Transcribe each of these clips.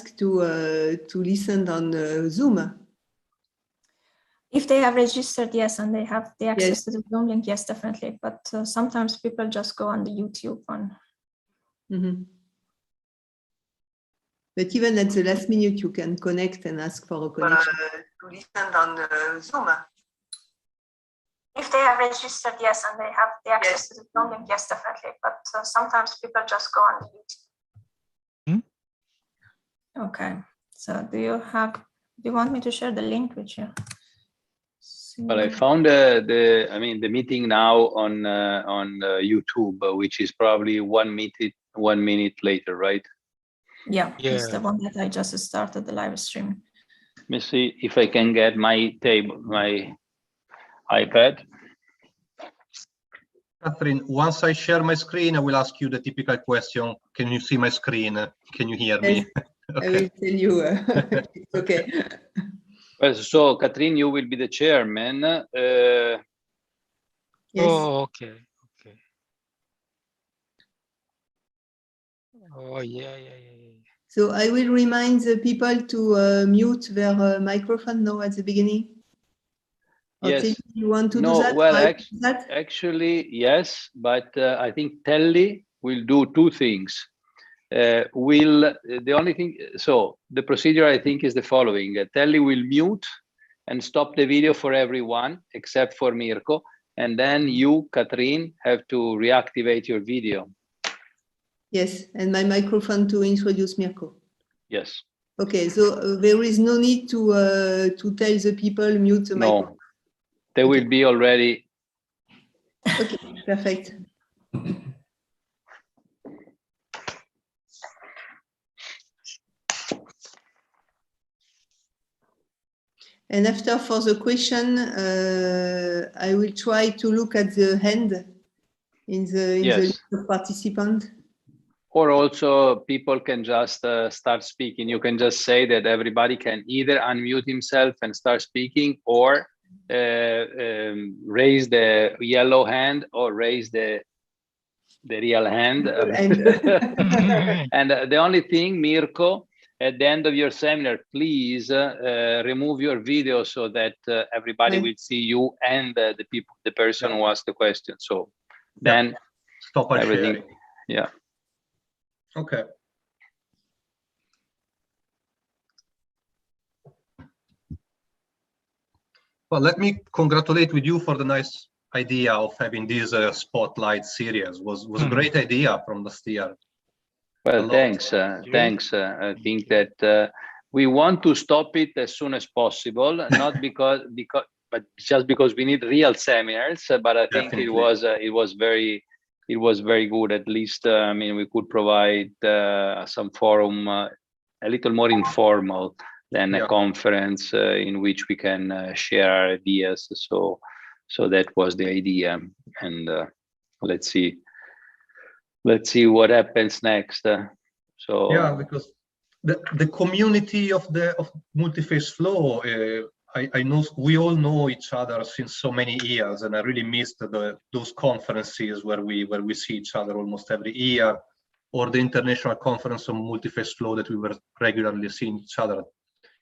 to listen on Zoom? If they have registered, yes, and they have the access Yes. to the Zoom link, yes, definitely. But sometimes people just go on the YouTube one. Mm-hmm. But even at the last minute, you can connect and ask for a connection. To listen on Zoom. If they have registered, yes, and they have the access to the Zoom link, yes, definitely. But sometimes people just go on the YouTube. Okay. So do you want me to share the link with you? Well, I found the meeting now on YouTube, which is probably 1 minute later, right? Yeah, it's the one that I just started the live stream. Let me see if I can get my iPad. Catherine, once I share my screen, I will ask you the typical question. Can you see my screen? Can you hear me? Okay. I will tell you. It's okay. Well, so, Catherine, you will be the chairman. Yes. Oh, okay. Okay. Oh, yeah. So I will remind the people to mute their microphone now at the beginning. Yes. You want to do No, that? well, actually, yes, but I think Telly will do two things. The only thing, so the procedure I think is the following. Telly will mute and stop the video for everyone except for Mirco, and then you, Catherine, have to reactivate your video. Yes, and my microphone to introduce Mirco. Yes. Okay, so there is no need to tell the people mute the microphone. No, they will be already. Okay, perfect. And after for the question, I will try to look at the hand in the list of participants. Or also people can just start speaking. You can just say that everybody can either unmute himself and start speaking, or raise the yellow hand or raise the real hand. And the only thing, Mirco, at the end of your seminar, please remove your video so that everybody will see you and the person who asked the question. So then stop everything. Sharing. Yeah. Okay. Well, let me congratulate with you for the nice idea of having this spotlight series. Was a great idea from last year. Well, thanks. Thanks. I think that we want to stop it as soon as possible, not but just because we need real seminars. But I think it was very good. At least, I mean, we could provide some forum, a little more informal than a conference in which we can share our ideas. So that was the idea, and let's see what happens next. So yeah, because the community of multi-phase flow, I know we all know each other since so many years, and I really missed those conferences where we see each other almost every year, or the international conference on multi-phase flow that we were regularly seeing each other.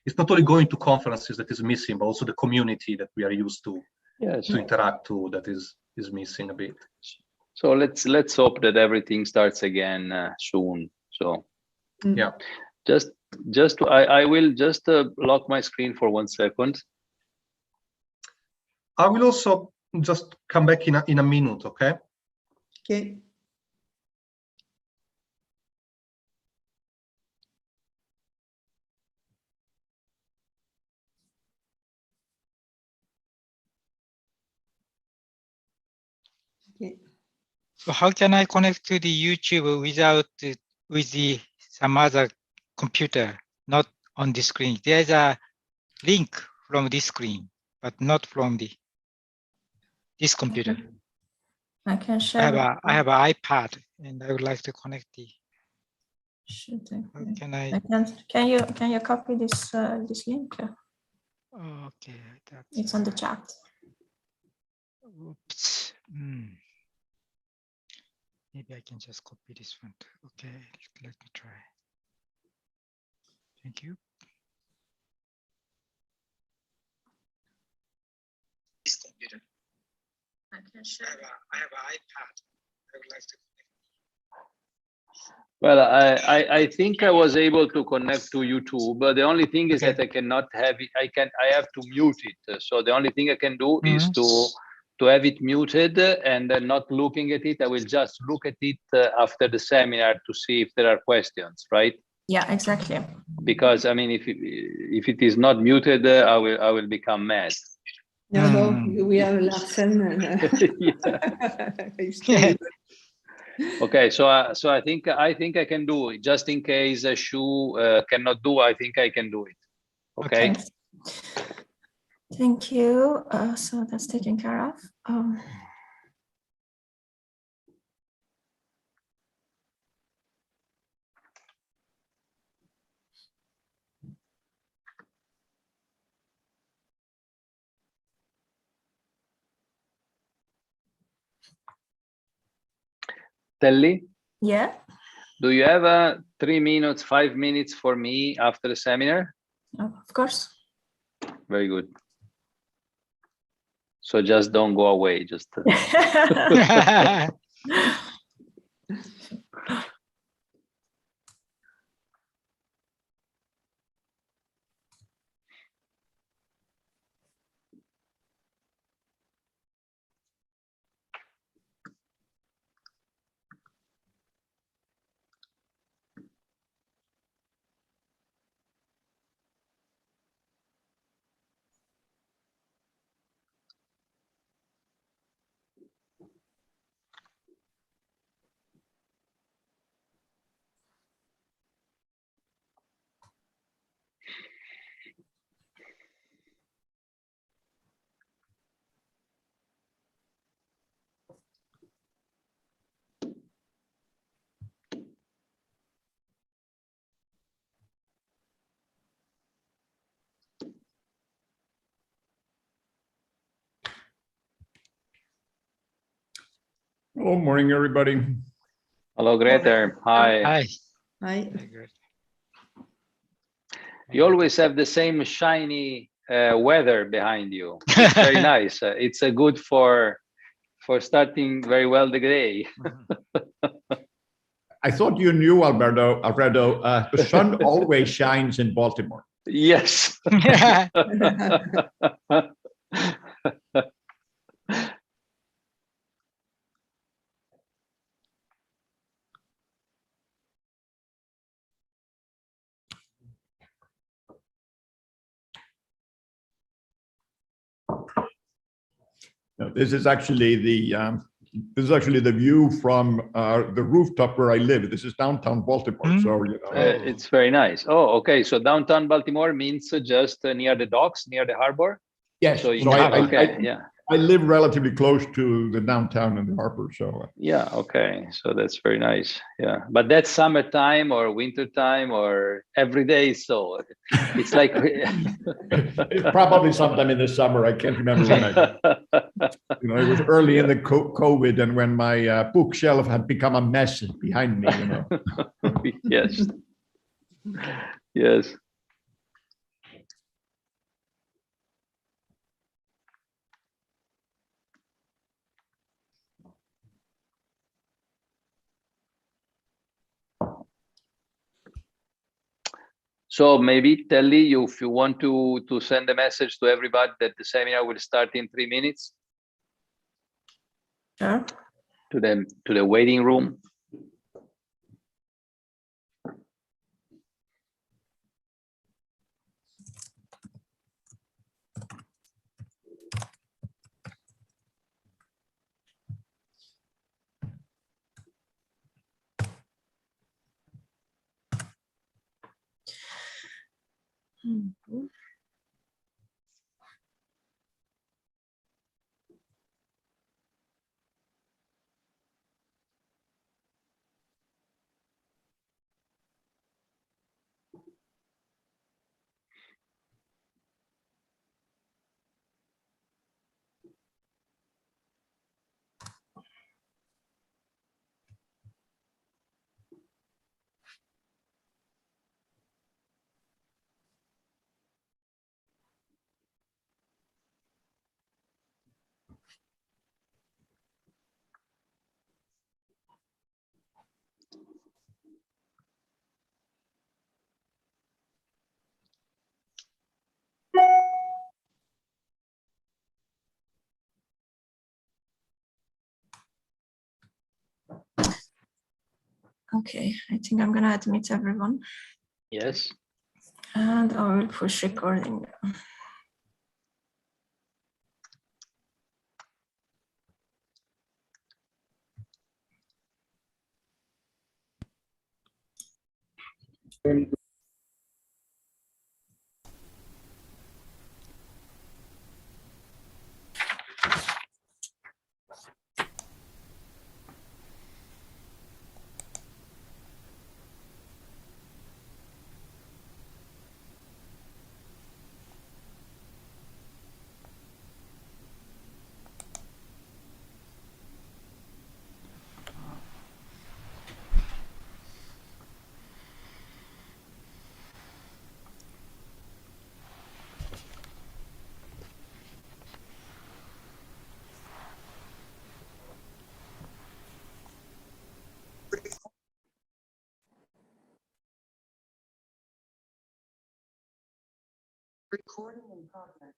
It's not only going to conferences that is missing, but also the community that we are used to interact to that is missing a bit. So let's hope that everything starts again soon. So yeah, I will just lock my screen for 1 second. I will also just come back in a minute. Okay. Okay. Okay. So how can I connect to the YouTube without some other computer, not on the screen? There's a link from this screen, but not from this computer. I can share. I have an iPad, and I would like to connect the. How can I? Can you copy this link? Okay. It's on the chat. Oops. Maybe I can just copy this one. Okay, let me try. Thank you. This computer. I can share. I have an iPad. I would like to. Well, I think I was able to connect to YouTube, but the only thing is that I cannot have it. I have to mute it. So the only thing I can do is to have it muted and not looking at it. I will just look at it after the seminar to see if there are questions, right? Yeah, exactly. Because I mean, if it is not muted, I will become mad. No, we have Larsen. And, Okay, so I think I can do it. Just in case Shu cannot do, I think I can do it. Okay. Thanks. Thank you. So that's taken care of. Telly? Yeah. Do you have 3 minutes, 5 minutes for me after the seminar? Of course. Very good. So just don't go away. Just. Hello, morning, everybody. Hello, Greta. Hi. Hi. Hi. You always have the same shiny weather behind you. It's very nice. It's good for starting very well the day. I thought you knew, Alfredo, the sun always shines in Baltimore. Yes. No, this is actually the view from the rooftop where I live. This is downtown Baltimore, so you know. It's very nice. Oh, okay. So downtown Baltimore means just near the docks, near the harbor. Yes. So, So yeah. I live relatively close to the downtown and the harbor, so. Yeah. Okay. So that's very nice. Yeah. But that's summertime or wintertime or every day. So it's like. It's probably sometime in the summer. I can't remember when it was early in the COVID and when my bookshelf had become a mess behind me, you know. Yes. Yes. So maybe Telly, if you want to send a message to everybody that the seminar will start in 3 minutes. Sure. To the waiting room. Okay, I think I'm gonna admit everyone. Yes. And I will push recording. Recording in progress.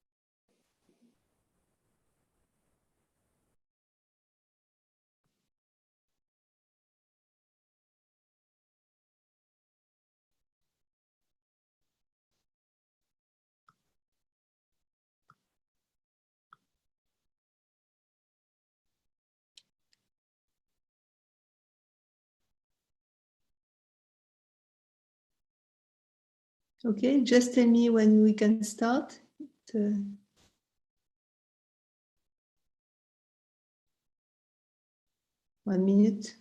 Okay, just tell me when we can start. 1 minute.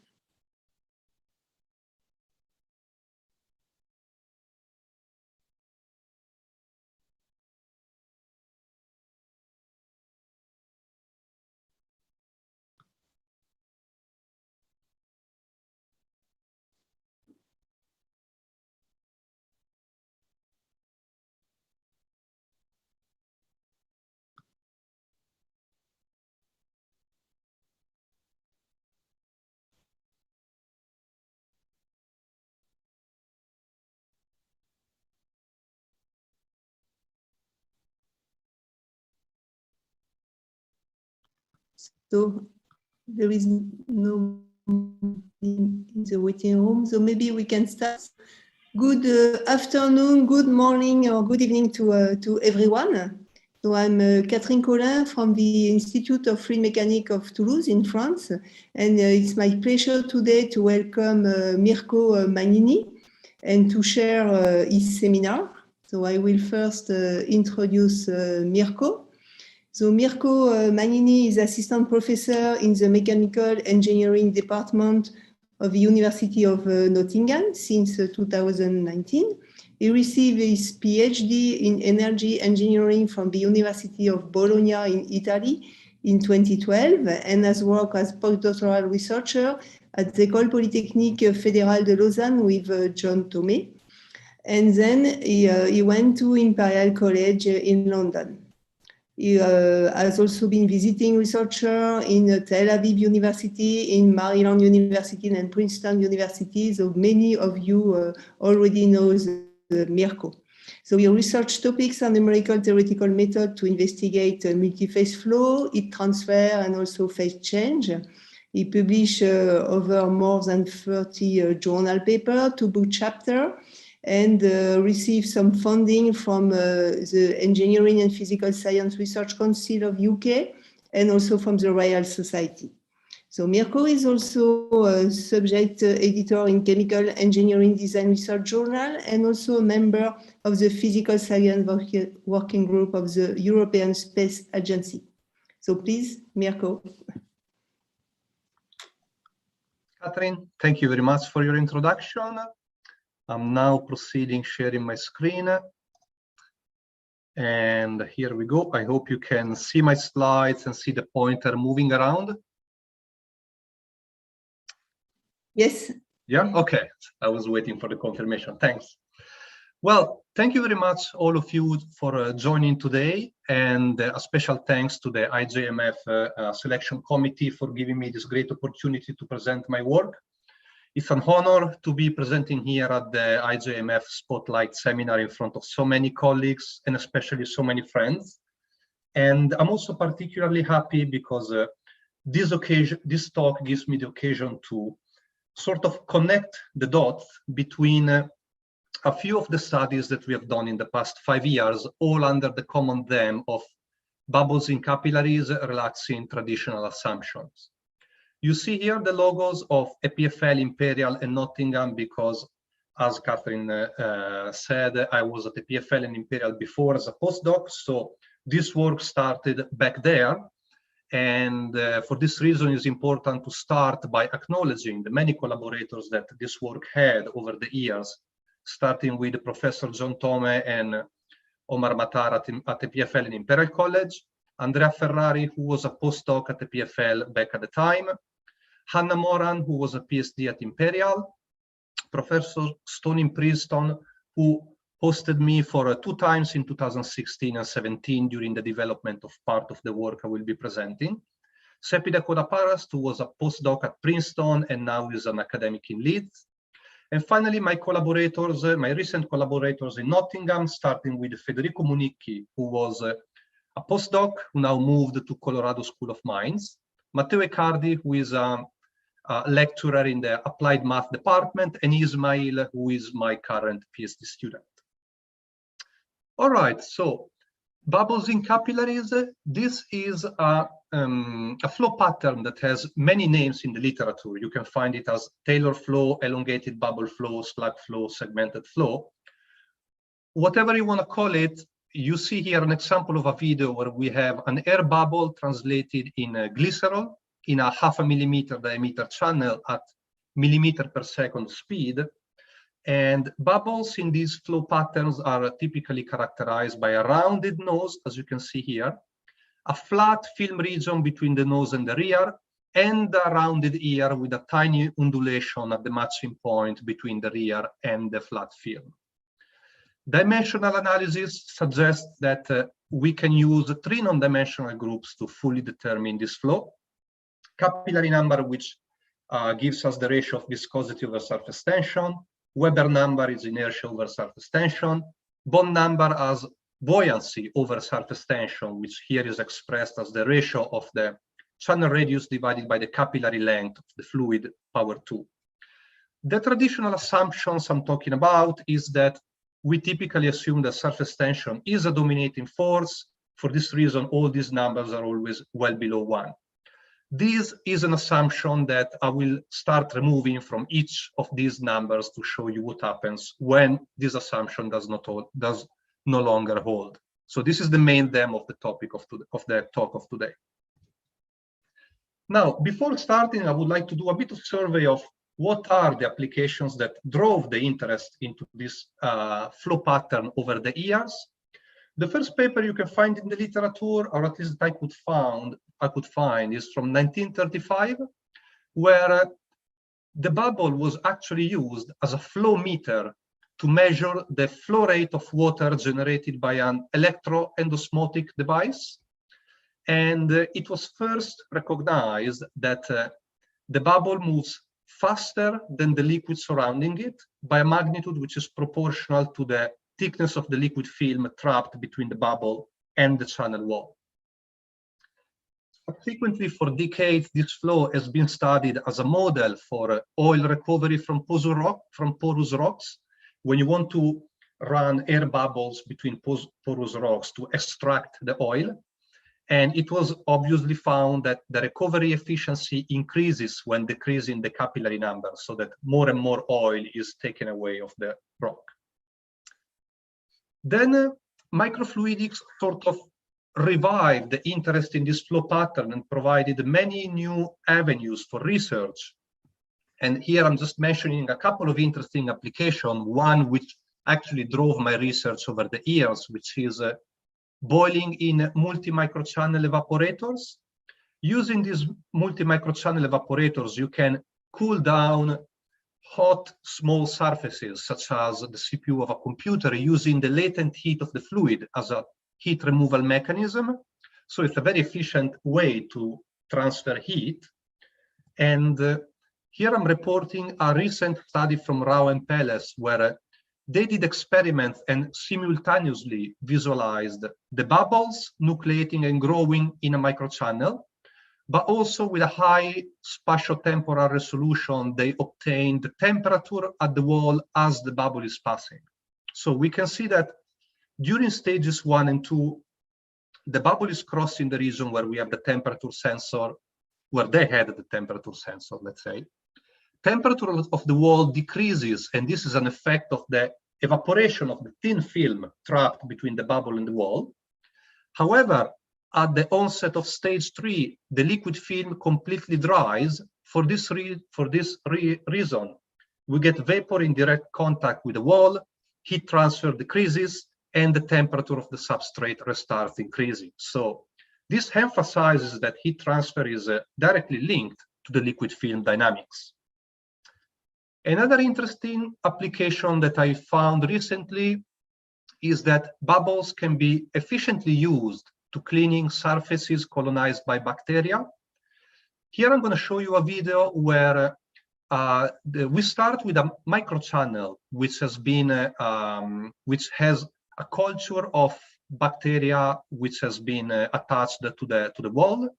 So there is no in the waiting room, so maybe we can start. Good afternoon, good morning, or good evening to everyone. So I'm Catherine Collin from the Institute of Fluid Mechanics of Toulouse in France, and it's my pleasure today to welcome Mirco Magnini and to share his seminar. So I will first introduce Mirco. So Mirco Magnini is assistant professor in the mechanical engineering department of the University of Nottingham since 2019. He received his PhD in energy engineering from the University of Bologna in Italy in 2012 and has worked as postdoctoral researcher at the École Polytechnique Fédérale de Lausanne with John Thomé. And then he went to Imperial College in London. He has also been visiting researcher in Tel Aviv University, in Maryland University, and Princeton University. So many of you already know Mirco. So he researched topics on numerical theoretical method to investigate multi-phase flow, heat transfer, and also phase change. He published over more than 30 journal papers, 2 book chapters, and received some funding from the Engineering and Physical Science Research Council of UK and also from the Royal Society. So Mirco is also a subject editor in Chemical Engineering Design Research Journal and also a member of the Physical Science Working Group of the European Space Agency. So please, Mirco. Catherine, thank you very much for your introduction. I'm now proceeding sharing my screen. And here we go. I hope you can see my slides and see the pointer moving around. Yes. Yeah, okay. I was waiting for the confirmation. Thanks. Well, thank you very much, all of you, for joining today. And a special thanks to the IJMF selection committee for giving me this great opportunity to present my work. It's an honor to be presenting here at the IJMF Spotlight Seminar in front of so many colleagues and especially so many friends. And I'm also particularly happy because this talk gives me the occasion to sort of connect the dots between a few of the studies that we have done in the past 5 years, all under the common theme of bubbles in capillaries relaxing traditional assumptions. You see here the logos of EPFL, Imperial, and Nottingham, because, as Catherine said, I was at EPFL and Imperial before as a postdoc, so this work started back there. And for this reason, it's important to start by acknowledging the many collaborators that this work had over the years, starting with Professor John Tome and Omar Matar at EPFL and Imperial College, Andrea Ferrari, who was a postdoc at EPFL back at the time, Hannah Moran, who was a PhD at Imperial, Professor Stoney Preston, who hosted me for 2 times in 2016 and 17 during the development of part of the work I will be presenting. Seppi Dakoda-Parast, who was a postdoc at Princeton and now is an academic in Leeds. And finally, my collaborators, my recent collaborators in Nottingham, starting with Federico Municchi, who was a postdoc, who now moved to Colorado School of Mines, Matteo Ecardi, who is a lecturer in the Applied Math department, and Ismail, who is my current PhD student. All right, so bubbles in capillaries, this is a flow pattern that has many names in the literature. You can find it as Taylor flow, elongated bubble flow, slug flow, segmented flow. Whatever you want to call it, you see here an example of a video where we have an air bubble translated in glycerol in a 0.5 millimeter diameter channel at millimeter per second speed. And bubbles in these flow patterns are typically characterized by a rounded nose, as you can see here, a flat film region between the nose and the rear, and a rounded ear with a tiny undulation at the matching point between the rear and the flat film. Dimensional analysis suggests that we can use 3 non-dimensional groups to fully determine this flow. Capillary number, which gives us the ratio of viscosity over surface tension. Weber number is inertia over surface tension. Bond number as buoyancy over surface tension, which here is expressed as the ratio of the channel radius divided by the capillary length of the fluid power 2. The traditional assumptions I'm talking about is that we typically assume that surface tension is a dominating force. For this reason, all these numbers are always well below 1. This is an assumption that I will start removing from each of these numbers to show you what happens when this assumption does no longer hold. So this is the main theme of the topic of the talk of today. Now, before starting, I would like to do a bit of survey of what are the applications that drove the interest into this flow pattern over the years. The first paper you can find in the literature, or at least I could find, is from 1935, where the bubble was actually used as a flow meter to measure the flow rate of water generated by an electroendosmotic device. And it was first recognized that the bubble moves faster than the liquid surrounding it by a magnitude which is proportional to the thickness of the liquid film trapped between the bubble and the channel wall. Subsequently, for decades, this flow has been studied as a model for oil recovery from porous rocks. When you want to run air bubbles between porous rocks to extract the oil. And it was obviously found that the recovery efficiency increases when decreasing the capillary number, so that more and more oil is taken away of the rock. Then microfluidics sort of revived the interest in this flow pattern and provided many new avenues for research. And here I'm just mentioning a couple of interesting applications, one which actually drove my research over the years, which is boiling in multi-microchannel evaporators. Using these multi-microchannel evaporators, you can cool down hot, small surfaces, such as the CPU of a computer, using the latent heat of the fluid as a heat removal mechanism. So it's a very efficient way to transfer heat. And here I'm reporting a recent study from Rao and Peles, where they did experiments and simultaneously visualized the bubbles nucleating and growing in a microchannel but also with a high spatio-temporal resolution, they obtain the temperature at the wall as the bubble is passing. So we can see that during stages 1 and 2, the bubble is crossing the region where we have the temperature sensor, where they had the temperature sensor, let's say. Temperature of the wall decreases, and this is an effect of the evaporation of the thin film trapped between the bubble and the wall. However, at the onset of stage 3, the liquid film completely dries. For this reason, we get vapor in direct contact with the wall, heat transfer decreases, and the temperature of the substrate restarts increasing. So this emphasizes that heat transfer is directly linked to the liquid film dynamics. Another interesting application that I found recently is that bubbles can be efficiently used to cleaning surfaces colonized by bacteria. Here I'm going to show you a video where we start with a microchannel which has been which has a culture of bacteria which has been attached to the wall.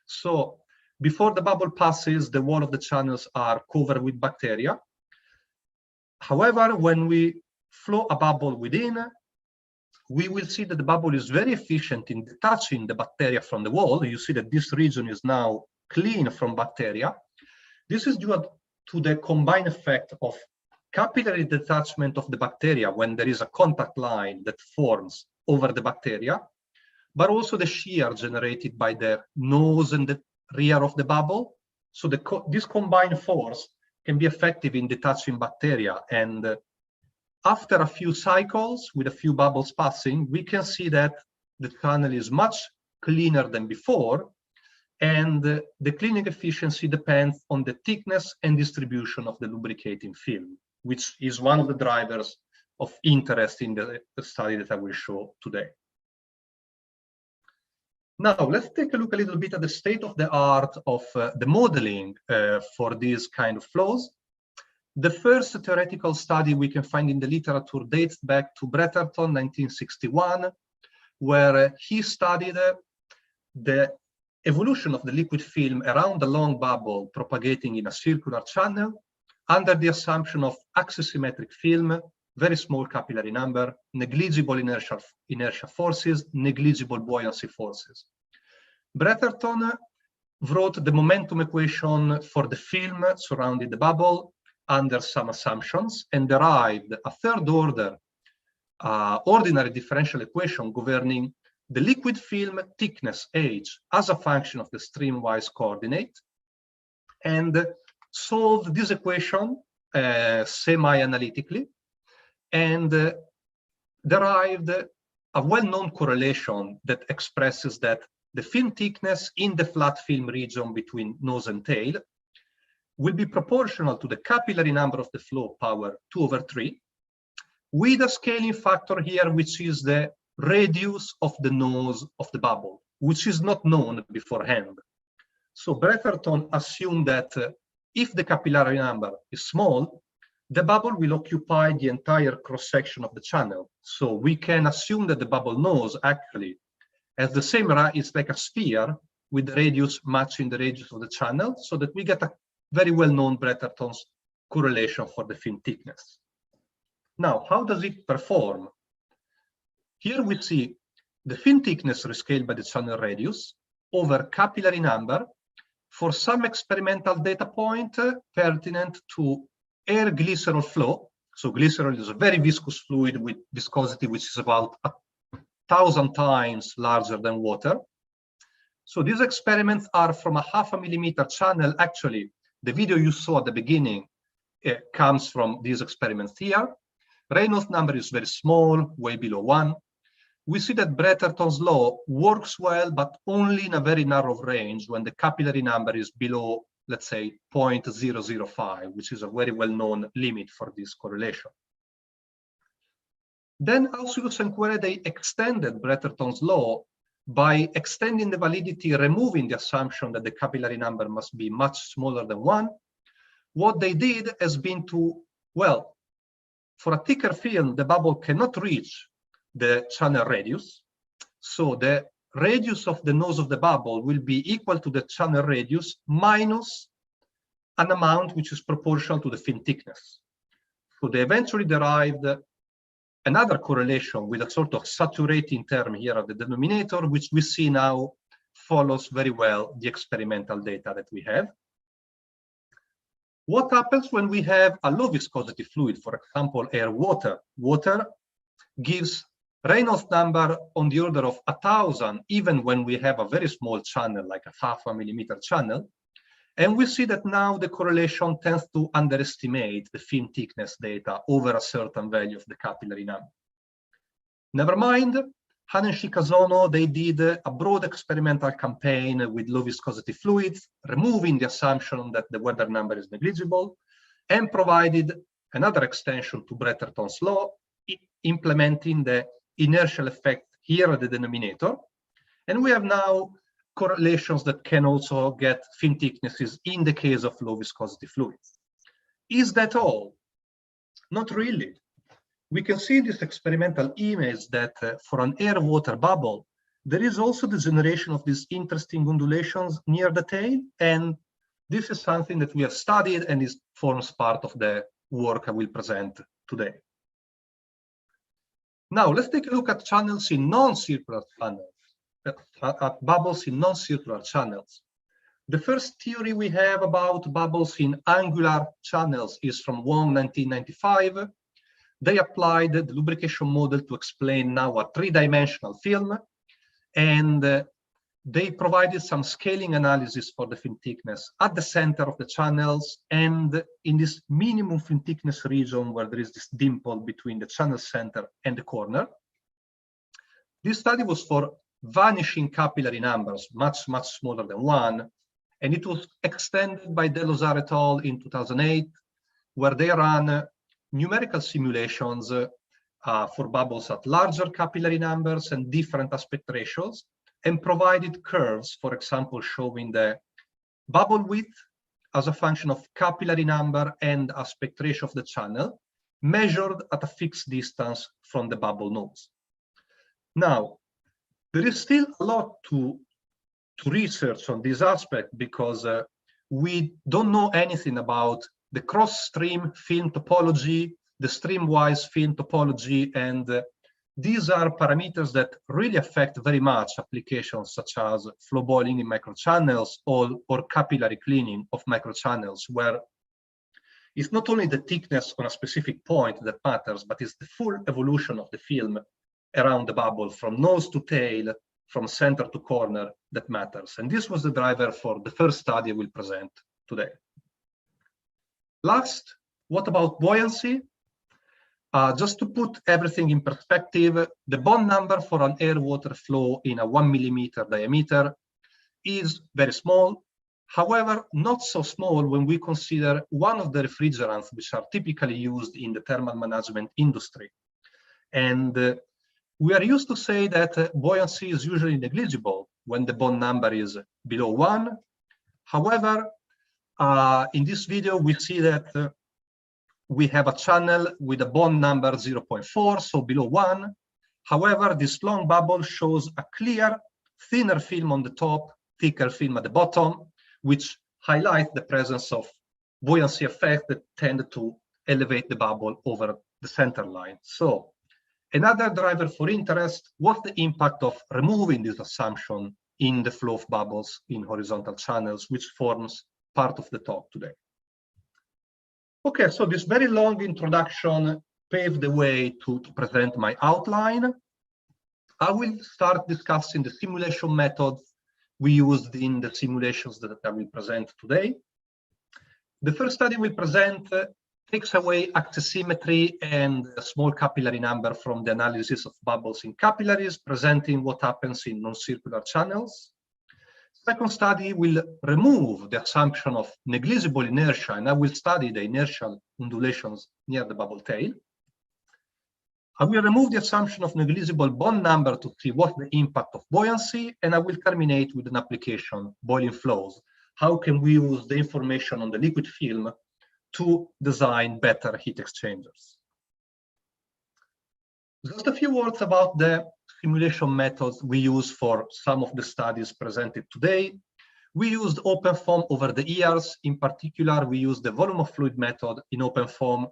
So before the bubble passes, the wall of the channels are covered with bacteria. However, when we flow a bubble within, we will see that the bubble is very efficient in detaching the bacteria from the wall. You see that this region is now clean from bacteria. This is due to the combined effect of capillary detachment of the bacteria when there is a contact line that forms over the bacteria, but also the shear generated by the nose and the rear of the bubble. So this combined force can be effective in detaching bacteria. And after a few cycles with a few bubbles passing, we can see that the channel is much cleaner than before. And the cleaning efficiency depends on the thickness and distribution of the lubricating film, which is one of the drivers of interest in the study that I will show today. Now, let's take a look a little bit at the state of the art of the modeling for these kind of flows. The first theoretical study we can find in the literature dates back to Bretherton, 1961, where he studied the evolution of the liquid film around the long bubble propagating in a circular channel under the assumption of axisymmetric film, very small capillary number, negligible inertia forces, negligible buoyancy forces. Bretherton wrote the momentum equation for the film surrounding the bubble under some assumptions and derived a third order ordinary differential equation governing the liquid film thickness h as a function of the streamwise coordinate, and solved this equation semi-analytically and derived a well-known correlation that expresses that the film thickness in the flat film region between nose and tail will be proportional to the capillary number of the flow power 2/3, with a scaling factor here, which is the radius of the nose of the bubble, which is not known beforehand. So Bretherton assumed that if the capillary number is small, the bubble will occupy the entire cross-section of the channel. So we can assume that the bubble nose actually has the same, it's like a sphere with the radius matching the radius of the channel, so that we get a very well-known Bretherton's correlation for the film thickness. Now, how does it perform? Here we see the film thickness rescaled by the channel radius over capillary number for some experimental data point pertinent to air glycerol flow. So glycerol is a very viscous fluid with viscosity which is about 1,000 times larger than water. So these experiments are from a 0.5 millimeter channel. Actually, the video you saw at the beginning comes from these experiments here. Reynolds number is very small, way below 1. We see that Bretherton's law works well, but only in a very narrow range when the capillary number is below, let's say, 0.005, which is a very well-known limit for this correlation. Then Ausius and Quere, they extended Bretherton's law by extending the validity, removing the assumption that the capillary number must be much smaller than 1. What they did has been to, well, for a thicker film, the bubble cannot reach the channel radius. So the radius of the nose of the bubble will be equal to the channel radius minus an amount which is proportional to the fin thickness. So they eventually derived another correlation with a sort of saturating term here at the denominator, which we see now follows very well the experimental data that we have. What happens when we have a low viscosity fluid, for example, air water? Water gives Reynolds number on the order of 1,000, even when we have a very small channel, like a 0.5 millimeter channel. And we see that now the correlation tends to underestimate the fin thickness data over a certain value of the capillary number. Never mind, Han and Shikazono, they did a broad experimental campaign with low viscosity fluids, removing the assumption that the weather number is negligible, and provided another extension to Bretherton's law, implementing the inertial effect here at the denominator. And we have now correlations that can also get fin thicknesses in the case of low viscosity fluids. Is that all? Not really. We can see in this experimental image that for an air-water bubble, there is also the generation of these interesting undulations near the tail. And this is something that we have studied and forms part of the work I will present today. Now, let's take a look at channels in non-circular channels, at bubbles in non-circular channels. The first theory we have about bubbles in angular channels is from Wong, 1995. They applied the lubrication model to explain now a three-dimensional film, and they provided some scaling analysis for the fin thickness at the center of the channels and in this minimum fin thickness region where there is this dimple between the channel center and the corner. This study was for vanishing capillary numbers, much smaller than 1, and it was extended by Delozar et al. In 2008, where they ran numerical simulations for bubbles at larger capillary numbers and different aspect ratios, and provided curves, for example, showing the bubble width as a function of capillary number and aspect ratio of the channel, measured at a fixed distance from the bubble nose. Now, there is still a lot to research on this aspect because we don't know anything about the cross-stream fin topology, the streamwise fin topology, and these are parameters that really affect very much applications such as flow boiling in microchannels or capillary cleaning of microchannels, where it's not only the thickness on a specific point that matters, but it's the full evolution of the film around the bubble from nose to tail, from center to corner that matters. And this was the driver for the first study we'll present today. Last, what about buoyancy? Just to put everything in perspective, the bond number for an air-water flow in a 1 millimeter diameter is very small. However, not so small when we consider one of the refrigerants which are typically used in the thermal management industry. And we are used to say that buoyancy is usually negligible when the bond number is below 1. However, in this video, we see that we have a channel with a bond number 0.4, so below 1. However, this long bubble shows a clear, thinner film on the top, thicker film at the bottom, which highlights the presence of buoyancy effect that tend to elevate the bubble over the center line. So another driver for interest was the impact of removing this assumption in the flow of bubbles in horizontal channels, which forms part of the talk today. Okay, so this very long introduction paved the way to present my outline. I will start discussing the simulation methods we used in the simulations that I will present today. The first study we'll present takes away axisymmetry and a small capillary number from the analysis of bubbles in capillaries, presenting what happens in non-circular channels. Second study will remove the assumption of negligible inertia, and I will study the inertial undulations near the bubble tail. I will remove the assumption of negligible bond number to see what's the impact of buoyancy, and I will terminate with an application, boiling flows. How can we use the information on the liquid film to design better heat exchangers? Just a few words about the simulation methods we use for some of the studies presented today. We used OpenFOAM over the years. In particular, we used the volume of fluid method in OpenFOAM.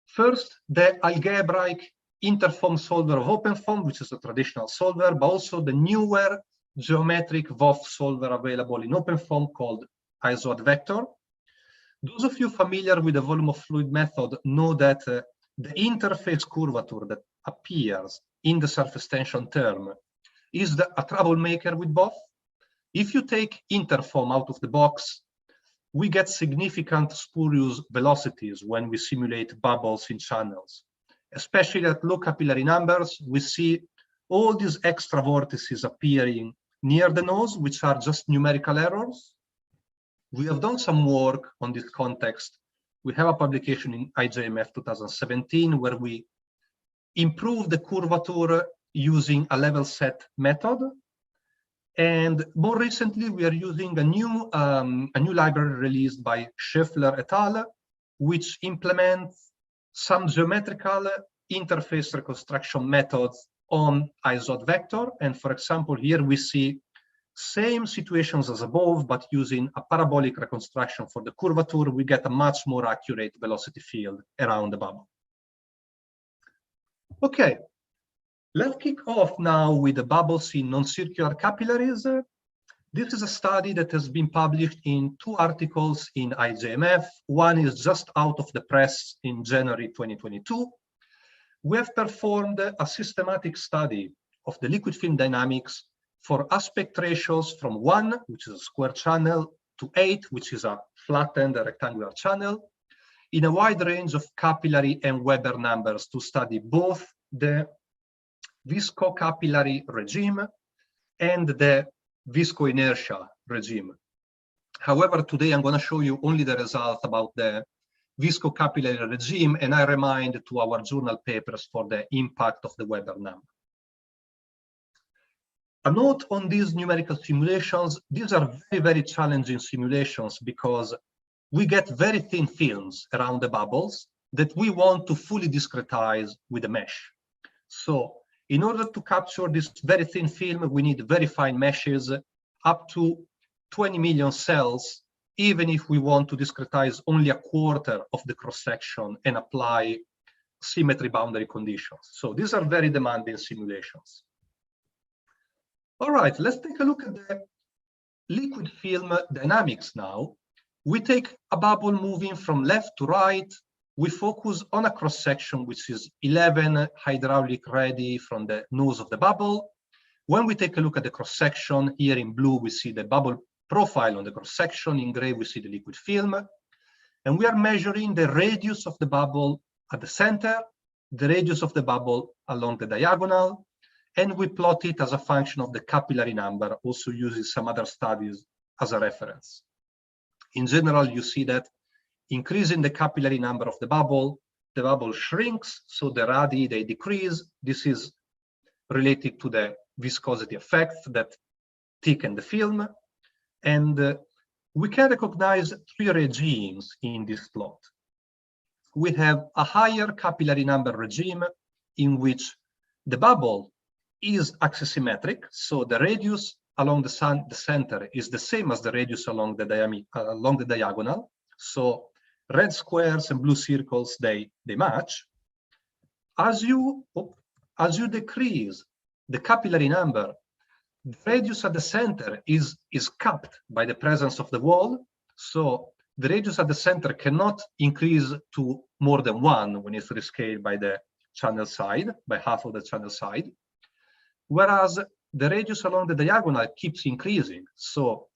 First, the algebraic interFOAM solver of OpenFOAM, which is a traditional solver, but also the newer geometric VOF solver available in OpenFOAM called IJMF. Those of you familiar with the volume of fluid method know that the interface curvature that appears in the surface tension term is a troublemaker with BOF. If you take interFOAM out of the box, we get significant spurious velocities when we simulate bubbles in channels. Especially at low capillary numbers, we see all these extra vortices appearing near the nose, which are just numerical errors. We have done some work on this context. We have a publication in IJMF 2017 where we improved the curvature using a level set method. And more recently, we are using a new library released by Scheffler et al., which implements some geometrical interface reconstruction methods on IJMF. And for example, here we see same situations as above, but using a parabolic reconstruction for the curvature, we get a much more accurate velocity field around the bubble. Okay, let's kick off now with the bubbles in non-circular capillaries. This is a study that has been published in 2 articles in IJMF. One is just out of the press in January 2022. We have performed a systematic study of the liquid film dynamics for aspect ratios from 1, which is a square channel, to 8, which is a flattened rectangular channel, in a wide range of capillary and Weber numbers to study both the viscocapillary regime and the viscoinertia regime. However, today I'm going to show you only the result about the viscocapillary regime, and I remind to our journal papers for the impact of the Weber number. A note on these numerical simulations: these are very, very challenging simulations because we get very thin films around the bubbles that we want to fully discretize with a mesh. So in order to capture this very thin film, we need very fine meshes up to 20 million cells, even if we want to discretize only a quarter of the cross-section and apply symmetry boundary conditions. So these are very demanding simulations. All right, let's take a look at the liquid film dynamics now. We take a bubble moving from left to right. We focus on a cross-section which is 11 hydraulic ready from the nose of the bubble. When we take a look at the cross-section, here in blue we see the bubble profile on the cross-section, in gray we see the liquid film. And we are measuring the radius of the bubble at the center, the radius of the bubble along the diagonal, and we plot it as a function of the capillary number, also using some other studies as a reference. In general, you see that increasing the capillary number of the bubble shrinks, so the radii, they decrease. This is related to the viscosity effect that thicken the film. And we can recognize 3 regimes in this plot. We have a higher capillary number regime in which the bubble is axisymmetric, so the radius along the center is the same as the radius along the diagonal. So red squares and blue circles, they match. As you decrease the capillary number, the radius at the center is capped by the presence of the wall. So the radius at the center cannot increase to more than 1 when it's rescaled by the channel side, by half of the channel side. Whereas the radius along the diagonal keeps increasing. So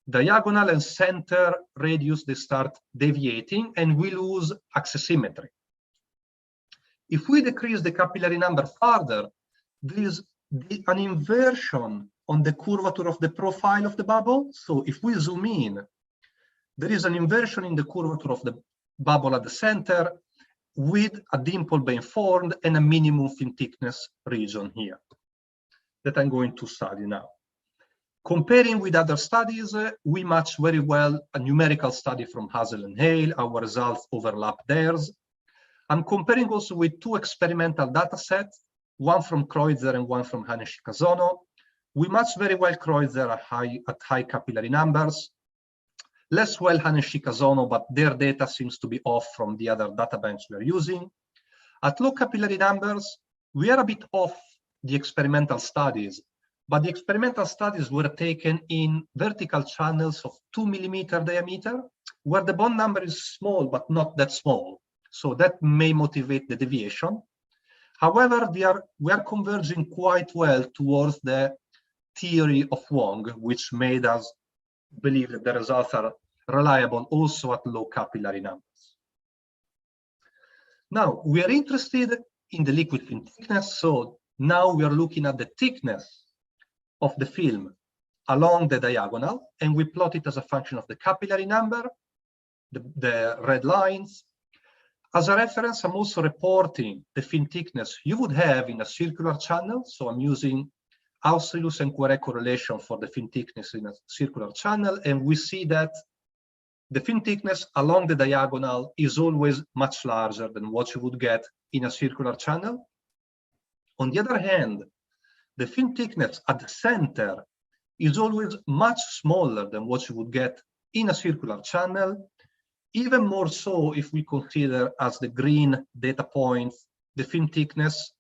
diagonal and center radius, they start deviating and we lose axisymmetry. If we decrease the capillary number further, there is an inversion on the curvature of the profile of the bubble. So if we zoom in, there is an inversion in the curvature of the bubble at the center with a dimple being formed and a minimum fin thickness region here that I'm going to study now. Comparing with other studies, we match very well a numerical study from Hazel and Hale. Our results overlap theirs. I'm comparing also with 2 experimental data sets one from Kreutzer and one from Haneshikazono. We match very well Kreutzer at high capillary numbers. Less well Haneshikazono, but their data seems to be off from the other data banks we are using. At low capillary numbers, we are a bit off the experimental studies, but the experimental studies were taken in vertical channels of 2 millimeter diameter, where the bond number is small, but not that small. So that may motivate the deviation. However, we are converging quite well towards the theory of Wong, which made us believe that the results are reliable also at low capillary numbers. Now, we are interested in the liquid film thickness. So now we are looking at the thickness of the film along the diagonal, and we plot it as a function of the capillary number, the red lines. As a reference, I'm also reporting the film thickness you would have in a circular channel. So I'm using Australus and Poiret correlation for the film thickness in a circular channel, and we see that the film thickness along the diagonal is always much larger than what you would get in a circular channel. On the other hand, the film thickness at the center is always much smaller than what you would get in a circular channel, even more so if we consider as the green data points the film thickness,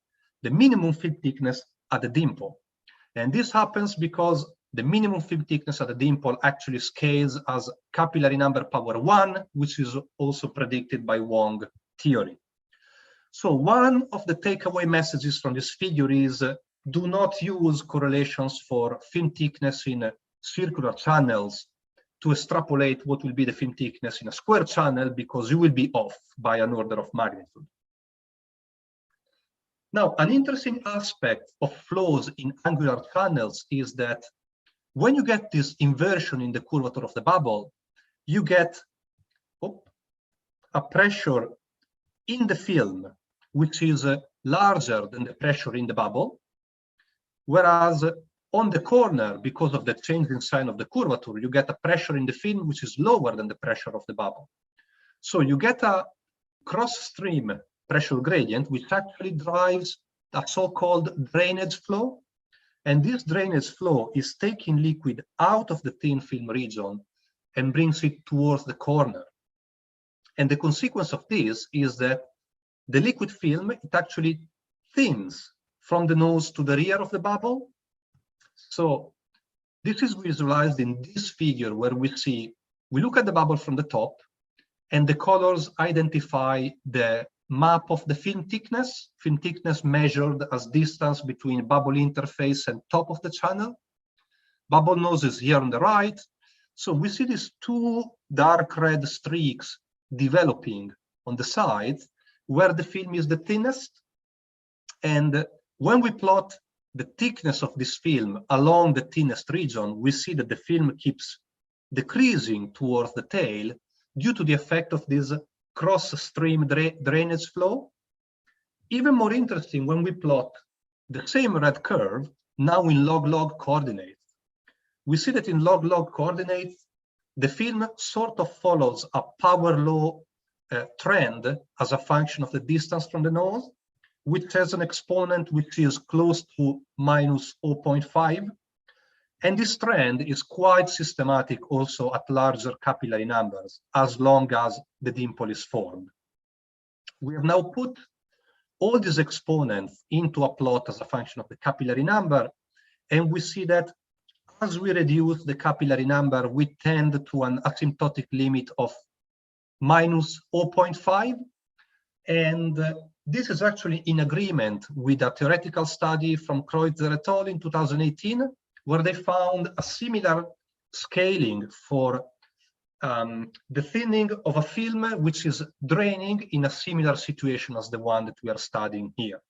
the minimum film thickness at the dimple. And this happens because the minimum film thickness at the dimple actually scales as capillary number power 1, which is also predicted by Wong theory. So one of the takeaway messages from this figure is do not use correlations for film thickness in circular channels to extrapolate what will be the film thickness in a square channel, because you will be off by an order of magnitude. Now, an interesting aspect of flows in angular channels is that when you get this inversion in the curvature of the bubble, you get a pressure in the film, which is larger than the pressure in the bubble, whereas on the corner, because of the changing sign of the curvature, you get a pressure in the film which is lower than the pressure of the bubble. So you get a cross-stream pressure gradient, which actually drives a so-called drainage flow. And this drainage flow is taking liquid out of the thin film region and brings it towards the corner. And the consequence of this is that the liquid film, it actually thins from the nose to the rear of the bubble. So this is visualized in this figure where we look at the bubble from the top, and the colors identify the map of the film thickness measured as distance between bubble interface and top of the channel. Bubble nose is here on the right. So we see these two dark red streaks developing on the sides where the film is the thinnest. And when we plot the thickness of this film along the thinnest region, we see that the film keeps decreasing towards the tail due to the effect of this cross-stream drainage flow. Even more interesting, when we plot the same red curve, now in log-log coordinates, we see that in log-log coordinates, the film sort of follows a power law trend as a function of the distance from the nose, which has an exponent which is close to minus 0.5. And this trend is quite systematic also at larger capillary numbers, as long as the dimple is formed. We have now put all these exponents into a plot as a function of the capillary number, and we see that as we reduce the capillary number, we tend to an asymptotic limit of minus 0.5. And this is actually in agreement with a theoretical study from Kreutzer et al. In 2018, where they found a similar scaling for the thinning of a film which is draining in a similar situation as the one that we are studying here.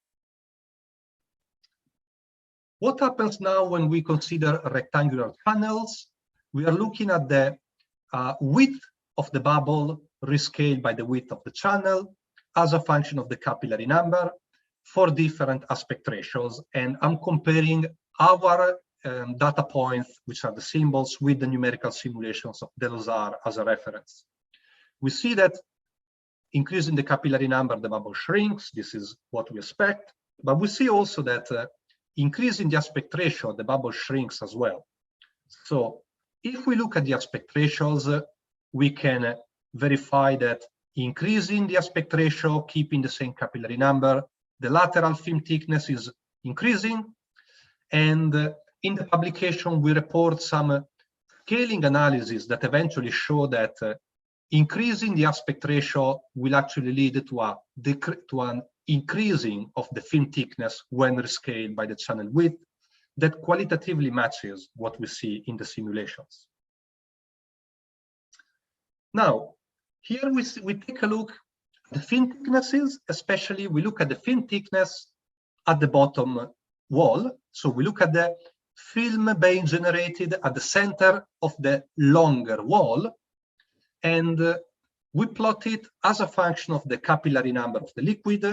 What happens now when we consider rectangular channels? We are looking at the width of the bubble rescaled by the width of the channel as a function of the capillary number for different aspect ratios. And I'm comparing our data points, which are the symbols, with the numerical simulations of Delazar as a reference. We see that increasing the capillary number, the bubble shrinks. This is what we expect. But we see also that increasing the aspect ratio, the bubble shrinks as well. So if we look at the aspect ratios, we can verify that increasing the aspect ratio, keeping the same capillary number, the lateral film thickness is increasing. And in the publication, we report some scaling analysis that eventually show that increasing the aspect ratio will actually lead to an increasing of the film thickness when rescaled by the channel width that qualitatively matches what we see in the simulations. Now, here we take a look at the film thicknesses, especially we look at the film thickness at the bottom wall. So we look at the film being generated at the center of the longer wall, and we plot it as a function of the capillary number of the liquid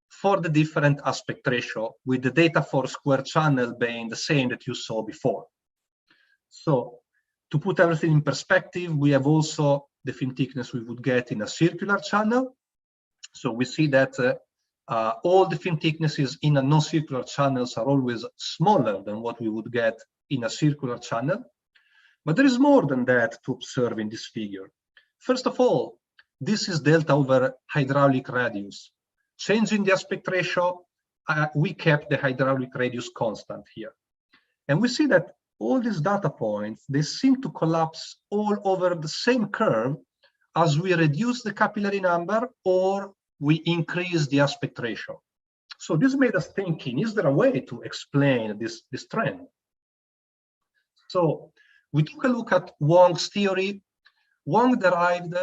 for the different aspect ratio, with the data for square channel being the same that you saw before. So to put everything in perspective, we have also the film thickness we would get in a circular channel. So we see that all the film thicknesses in a non-circular channels are always smaller than what we would get in a circular channel. But there is more than that to observe in this figure. First of all, this is delta over hydraulic radius. Changing the aspect ratio, we kept the hydraulic radius constant here. And we see that all these data points, they seem to collapse all over the same curve as we reduce the capillary number or we increase the aspect ratio. So this made us thinking, is there a way to explain this trend? So we took a look at Wong's theory. Wong derived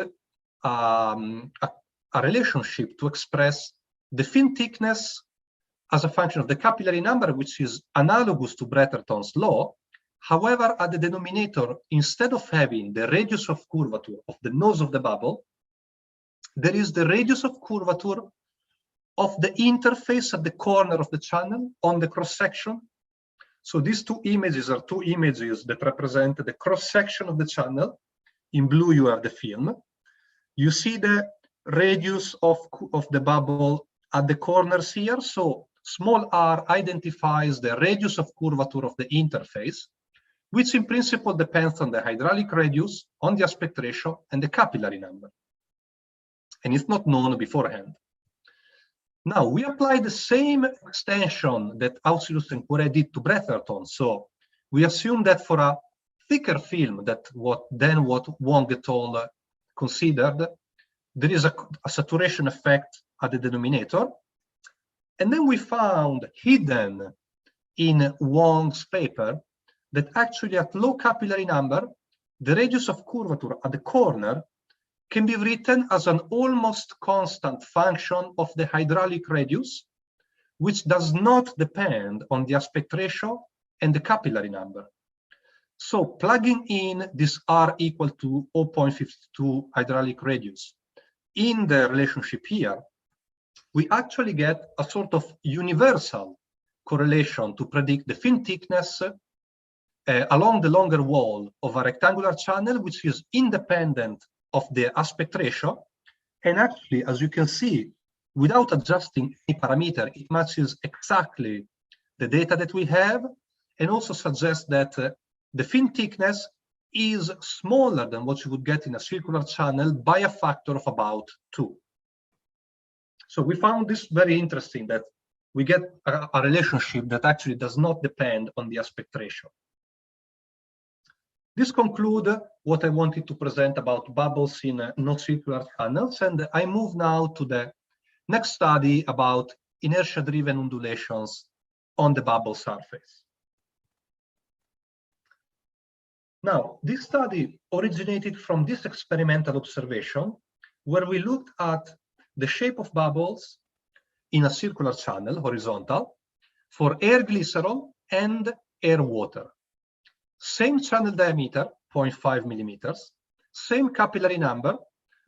a relationship to express the film thickness as a function of the capillary number, which is analogous to Bretherton's law. However, at the denominator, instead of having the radius of curvature of the nose of the bubble, there is the radius of curvature of the interface at the corner of the channel on the cross-section. So these two images are two images that represent the cross-section of the channel. In blue, you have the film. You see the radius of the bubble at the corners here. So small r identifies the radius of curvature of the interface, which in principle depends on the hydraulic radius, on the aspect ratio, and the capillary number. And it's not known beforehand. Now, we apply the same extension that Auxilius and Poiret did to Bretherton. So we assume that for a thicker film, what Wong et al. Considered, there is a saturation effect at the denominator. And then we found hidden in Wong's paper that actually at low capillary number, the radius of curvature at the corner can be written as an almost constant function of the hydraulic radius, which does not depend on the aspect ratio and the capillary number. So plugging in this R equal to 0.52 hydraulic radius in the relationship here, we actually get a sort of universal correlation to predict the film thickness along the longer wall of a rectangular channel, which is independent of the aspect ratio. And actually, as you can see, without adjusting any parameter, it matches exactly the data that we have, and also suggests that the film thickness is smaller than what you would get in a circular channel by a factor of about 2. So we found this very interesting, that we get a relationship that actually does not depend on the aspect ratio. This concludes what I wanted to present about bubbles in non-circular channels, and I move now to the next study about inertia-driven undulations on the bubble surface. Now, this study originated from this experimental observation, where we looked at the shape of bubbles in a circular channel, horizontal, for air glycerol and air water. Same channel diameter, 0.5 millimeters, same capillary number,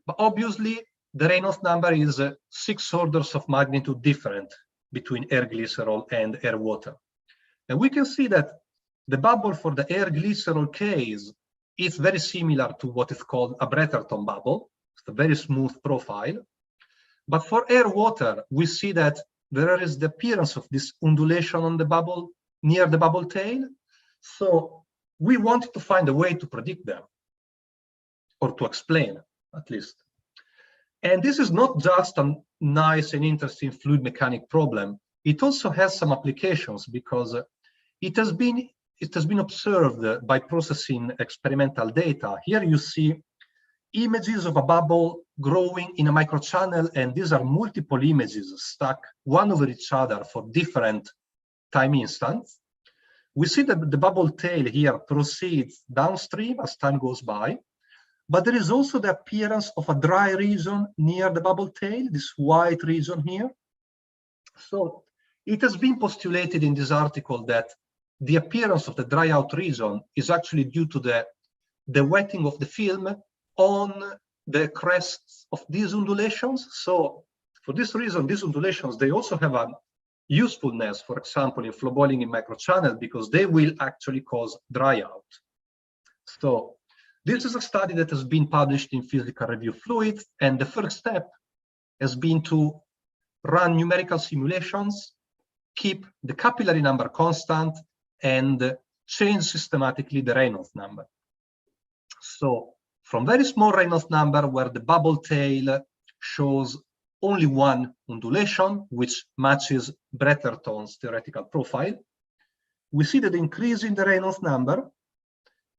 but obviously the Reynolds number is 6 orders of magnitude different between air glycerol and air water. And we can see that the bubble for the air glycerol case is very similar to what is called a Bretherton bubble. It's a very smooth profile. But for air water, we see that there is the appearance of this undulation on the bubble, near the bubble tail. So we wanted to find a way to predict them, or to explain, at least. And this is not just a nice and interesting fluid mechanic problem. It also has some applications, because it has been observed by processing experimental data. Here you see images of a bubble growing in a microchannel, and these are multiple images stacked one over each other for different time instants. We see that the bubble tail here proceeds downstream as time goes by, but there is also the appearance of a dry region near the bubble tail, this white region here. So it has been postulated in this article that the appearance of the dry out region is actually due to the wetting of the film on the crests of these undulations. So for this reason, these undulations, they also have a usefulness, for example, in flow boiling in microchannel, because they will actually cause dry out. So this is a study that has been published in Physical Review Fluids, and the first step has been to run numerical simulations, keep the capillary number constant, and change systematically the Reynolds number. So from very small Reynolds number, where the bubble tail shows only one undulation, which matches Bretherton's theoretical profile, we see that increasing the Reynolds number,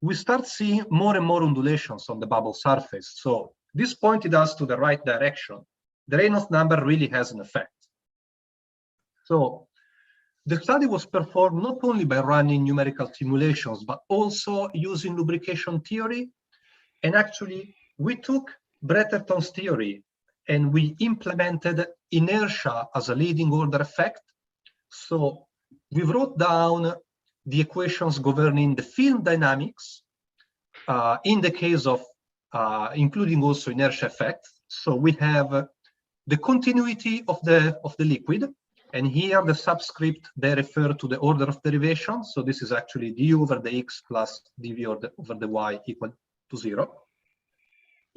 we start seeing more and more undulations on the bubble surface. So this pointed us to the right direction. The Reynolds number really has an effect. So the study was performed not only by running numerical simulations, but also using lubrication theory. And actually, we took Bretherton's theory and we implemented inertia as a leading order effect. So we wrote down the equations governing the film dynamics in the case of including also inertia effect. So we have the continuity of the liquid, and here the subscript, they refer to the order of derivation. So this is actually du over the x plus dv over the y equal to 0.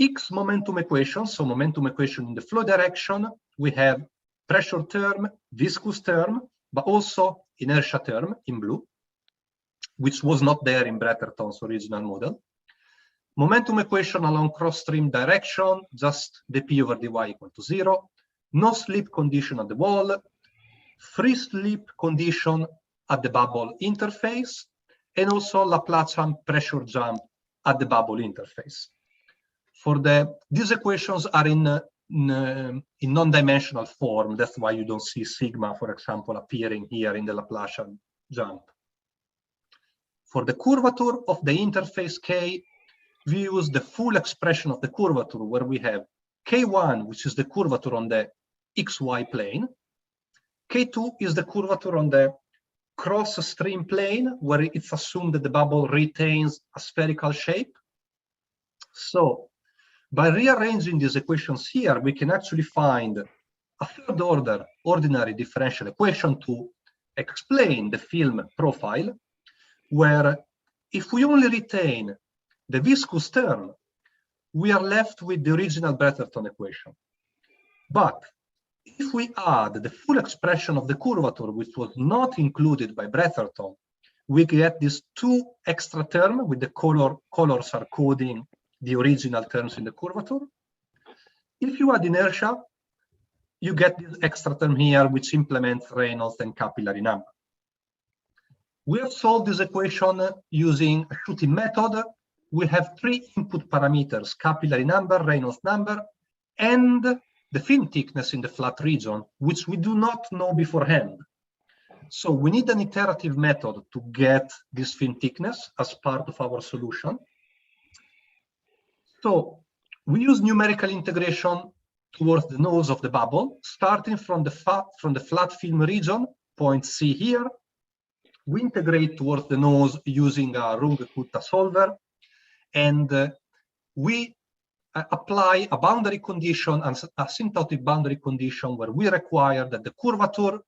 X momentum equation, so momentum equation in the flow direction, we have pressure term, viscous term, but also inertia term in blue, which was not there in Bretherton's original model. Momentum equation along cross-stream direction, just dp over dy equal to 0. No slip condition at the wall. Free slip condition at the bubble interface, and also Laplacian pressure jump at the bubble interface. For these equations are in non-dimensional form. That's why you don't see sigma, for example, appearing here in the Laplacian jump. For the curvature of the interface K, we use the full expression of the curvature, where we have K1, which is the curvature on the XY plane. K2 is the curvature on the cross-stream plane, where it's assumed that the bubble retains a spherical shape. So by rearranging these equations here, we can actually find a third order ordinary differential equation to explain the film profile, where if we only retain the viscous term, we are left with the original Bretherton equation. But if we add the full expression of the curvature, which was not included by Bretherton, we get these two extra terms with the colors are coding the original terms in the curvature. If you add inertia, you get this extra term here, which implements Reynolds and capillary number. We have solved this equation using a shooting method. We have three input parameters: capillary number, Reynolds number, and the film thickness in the flat region, which we do not know beforehand. So we need an iterative method to get this film thickness as part of our solution. So we use numerical integration towards the nose of the bubble, starting from the flat film region, point C here. We integrate towards the nose using a Runge-Kutta solver, and we apply a boundary condition, an asymptotic boundary condition, where we require that the curvature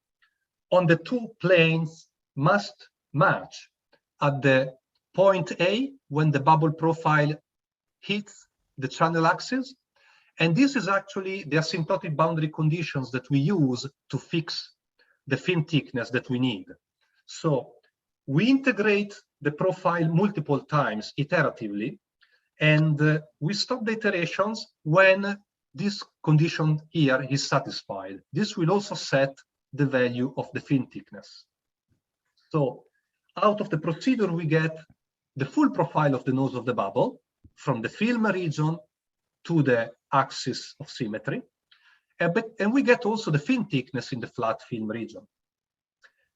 on the two planes must match at the point A when the bubble profile hits the channel axis. And this is actually the asymptotic boundary conditions that we use to fix the film thickness that we need. So we integrate the profile multiple times iteratively, and we stop the iterations when this condition here is satisfied. This will also set the value of the film thickness. So out of the procedure, we get the full profile of the nose of the bubble from the film region to the axis of symmetry. And we get also the film thickness in the flat film region.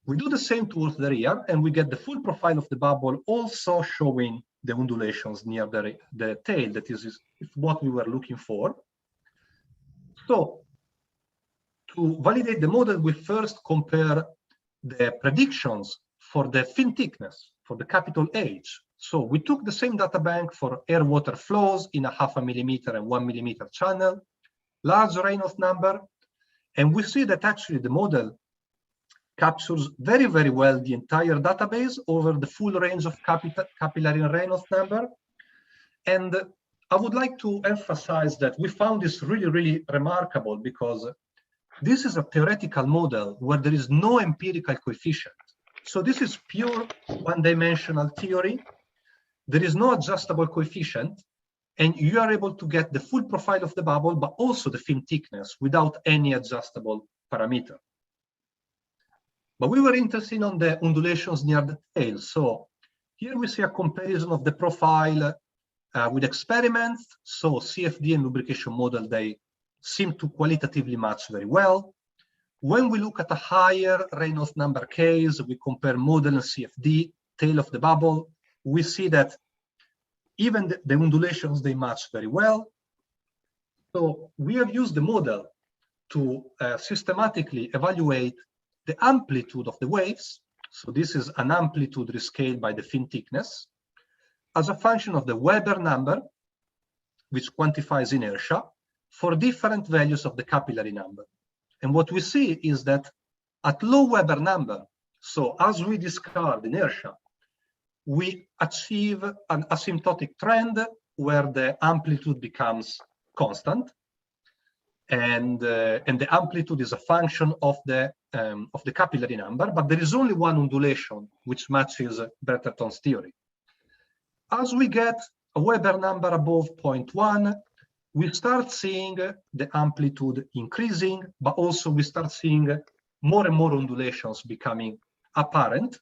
We do the same towards the rear, and we get the full profile of the bubble, also showing the undulations near the tail. That is what we were looking for. So to validate the model, we first compare the predictions for the fin thickness, for the capital H. So we took the same data bank for air-water flows in a 0.5 millimeter and 1 millimeter channel, large Reynolds number, and we see that actually the model captures very, very well the entire database over the full range of capillary Reynolds number. And I would like to emphasize that we found this really, really remarkable, because this is a theoretical model where there is no empirical coefficient. So this is pure one-dimensional theory. There is no adjustable coefficient, and you are able to get the full profile of the bubble, but also the film thickness without any adjustable parameter. But we were interested on the undulations near the tail. So here we see a comparison of the profile with experiments. So CFD and lubrication model, they seem to qualitatively match very well. When we look at a higher Reynolds number case, we compare model and CFD, tail of the bubble, we see that even the undulations, they match very well. So we have used the model to systematically evaluate the amplitude of the waves. So this is an amplitude rescaled by the fin thickness as a function of the Weber number, which quantifies inertia, for different values of the capillary number. And what we see is that at low Weber number, so as we discard inertia, we achieve an asymptotic trend where the amplitude becomes constant, and the amplitude is a function of the capillary number, but there is only one undulation which matches Bretherton's theory. As we get a Weber number above 0.1, we start seeing the amplitude increasing, but also we start seeing more and more undulations becoming apparent.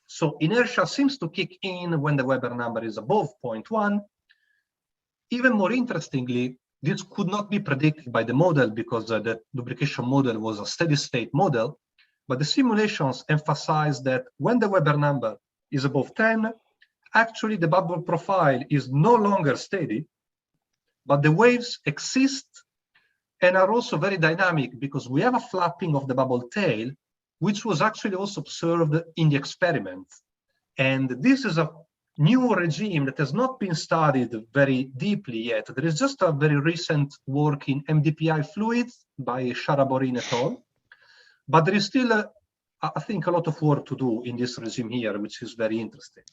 So inertia seems to kick in when the Weber number is above 0.1. Even more interestingly, this could not be predicted by the model because the lubrication model was a steady state model, but the simulations emphasize that when the Weber number is above 10, actually the bubble profile is no longer steady, but the waves exist and are also very dynamic because we have a flapping of the bubble tail, which was actually also observed in the experiment. And this is a new regime that has not been studied very deeply yet. There is just a very recent work in MDPI fluids by Sharaborin et al. But there is still, I think, a lot of work to do in this regime here, which is very interesting.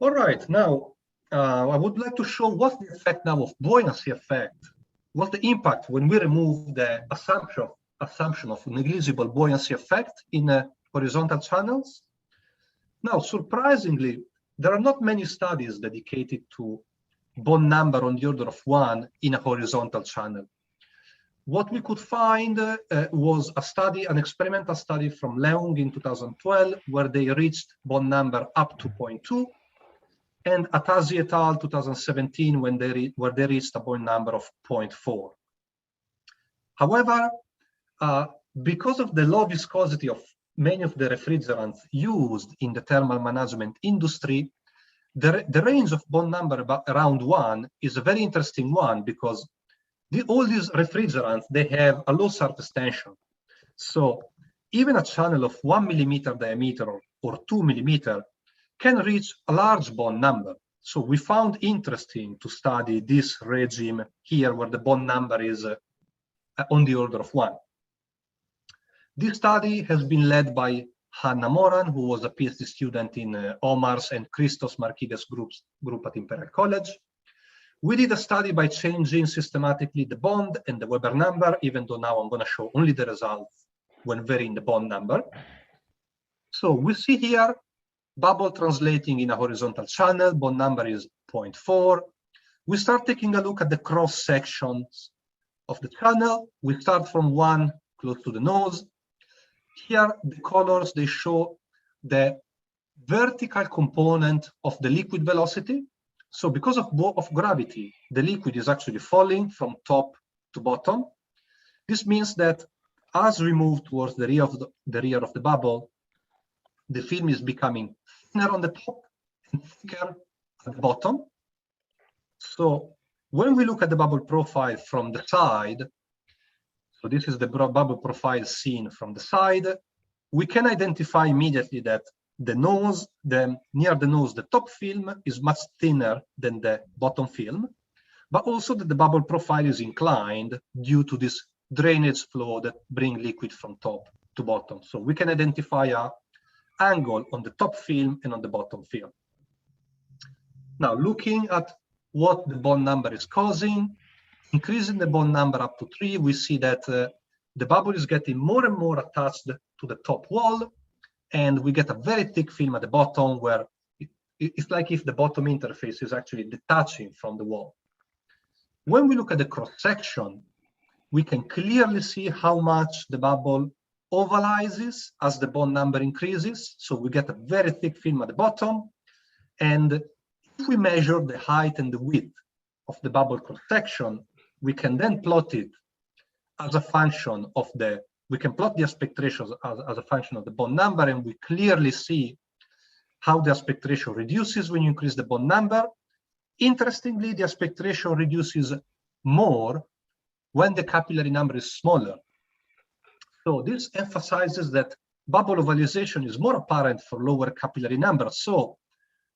All right, now I would like to show what's the effect now of buoyancy effect. What's the impact when we remove the assumption of negligible buoyancy effect in horizontal channels? Now, surprisingly, there are not many studies dedicated to bond number on the order of 1 in a horizontal channel. What we could find was a study, an experimental study from Leung in 2012, where they reached bond number up to 0.2, and Atazi et al. 2017, where they reached a bond number of 0.4. However, because of the low viscosity of many of the refrigerants used in the thermal management industry, the range of bond number around 1 is a very interesting one, because all these refrigerants, they have a low surface tension. So even a channel of 1 millimeter diameter or 2 millimeter can reach a large bond number. So we found interesting to study this regime here, where the bond number is on the order of 1. This study has been led by Hanna Moran, who was a PhD student in Omar's and Christos Markides group at Imperial College. We did a study by changing systematically the bond and the Weber number, even though now I'm going to show only the results when varying the bond number. So we see here bubble translating in a horizontal channel, bond number is 0.4. We start taking a look at the cross sections of the channel. We start from one close to the nose. Here, the colors, they show the vertical component of the liquid velocity. So because of gravity, the liquid is actually falling from top to bottom. This means that as we move towards the rear of the bubble, the film is becoming thinner on the top and thicker at the bottom. So when we look at the bubble profile from the side, so this is the bubble profile seen from the side, we can identify immediately that the nose, near the nose, the top film is much thinner than the bottom film, but also that the bubble profile is inclined due to this drainage flow that bring liquid from top to bottom. So we can identify an angle on the top film and on the bottom film. Now, looking at what the bond number is causing, increasing the bond number up to 3, we see that the bubble is getting more and more attached to the top wall, and we get a very thick film at the bottom where it's like if the bottom interface is actually detaching from the wall. When we look at the cross-section, we can clearly see how much the bubble ovalizes as the bond number increases. So we get a very thick film at the bottom. And if we measure the height and the width of the bubble cross-section, we can then plot it as a function of we can plot the aspect ratio as a function of the bond number, and we clearly see how the aspect ratio reduces when you increase the bond number. Interestingly, the aspect ratio reduces more when the capillary number is smaller. So this emphasizes that bubble ovalization is more apparent for lower capillary numbers. So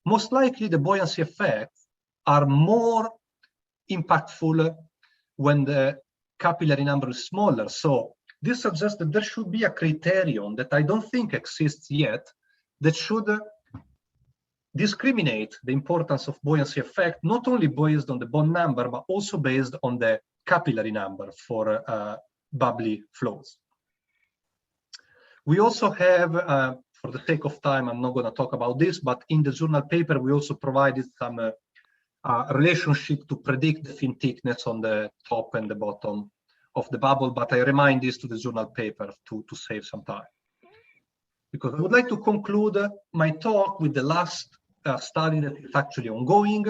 most likely the buoyancy effects are more impactful when the capillary number is smaller. So this suggests that there should be a criterion that I don't think exists yet that should discriminate the importance of buoyancy effect, not only based on the bond number, but also based on the capillary number for bubbly flows. We also have, for the sake of time, I'm not going to talk about this, but in the journal paper, we also provided some relationship to predict the fin thickness on the top and the bottom of the bubble, but I remind this to the journal paper to save some time. Because I would like to conclude my talk with the last study that is actually ongoing.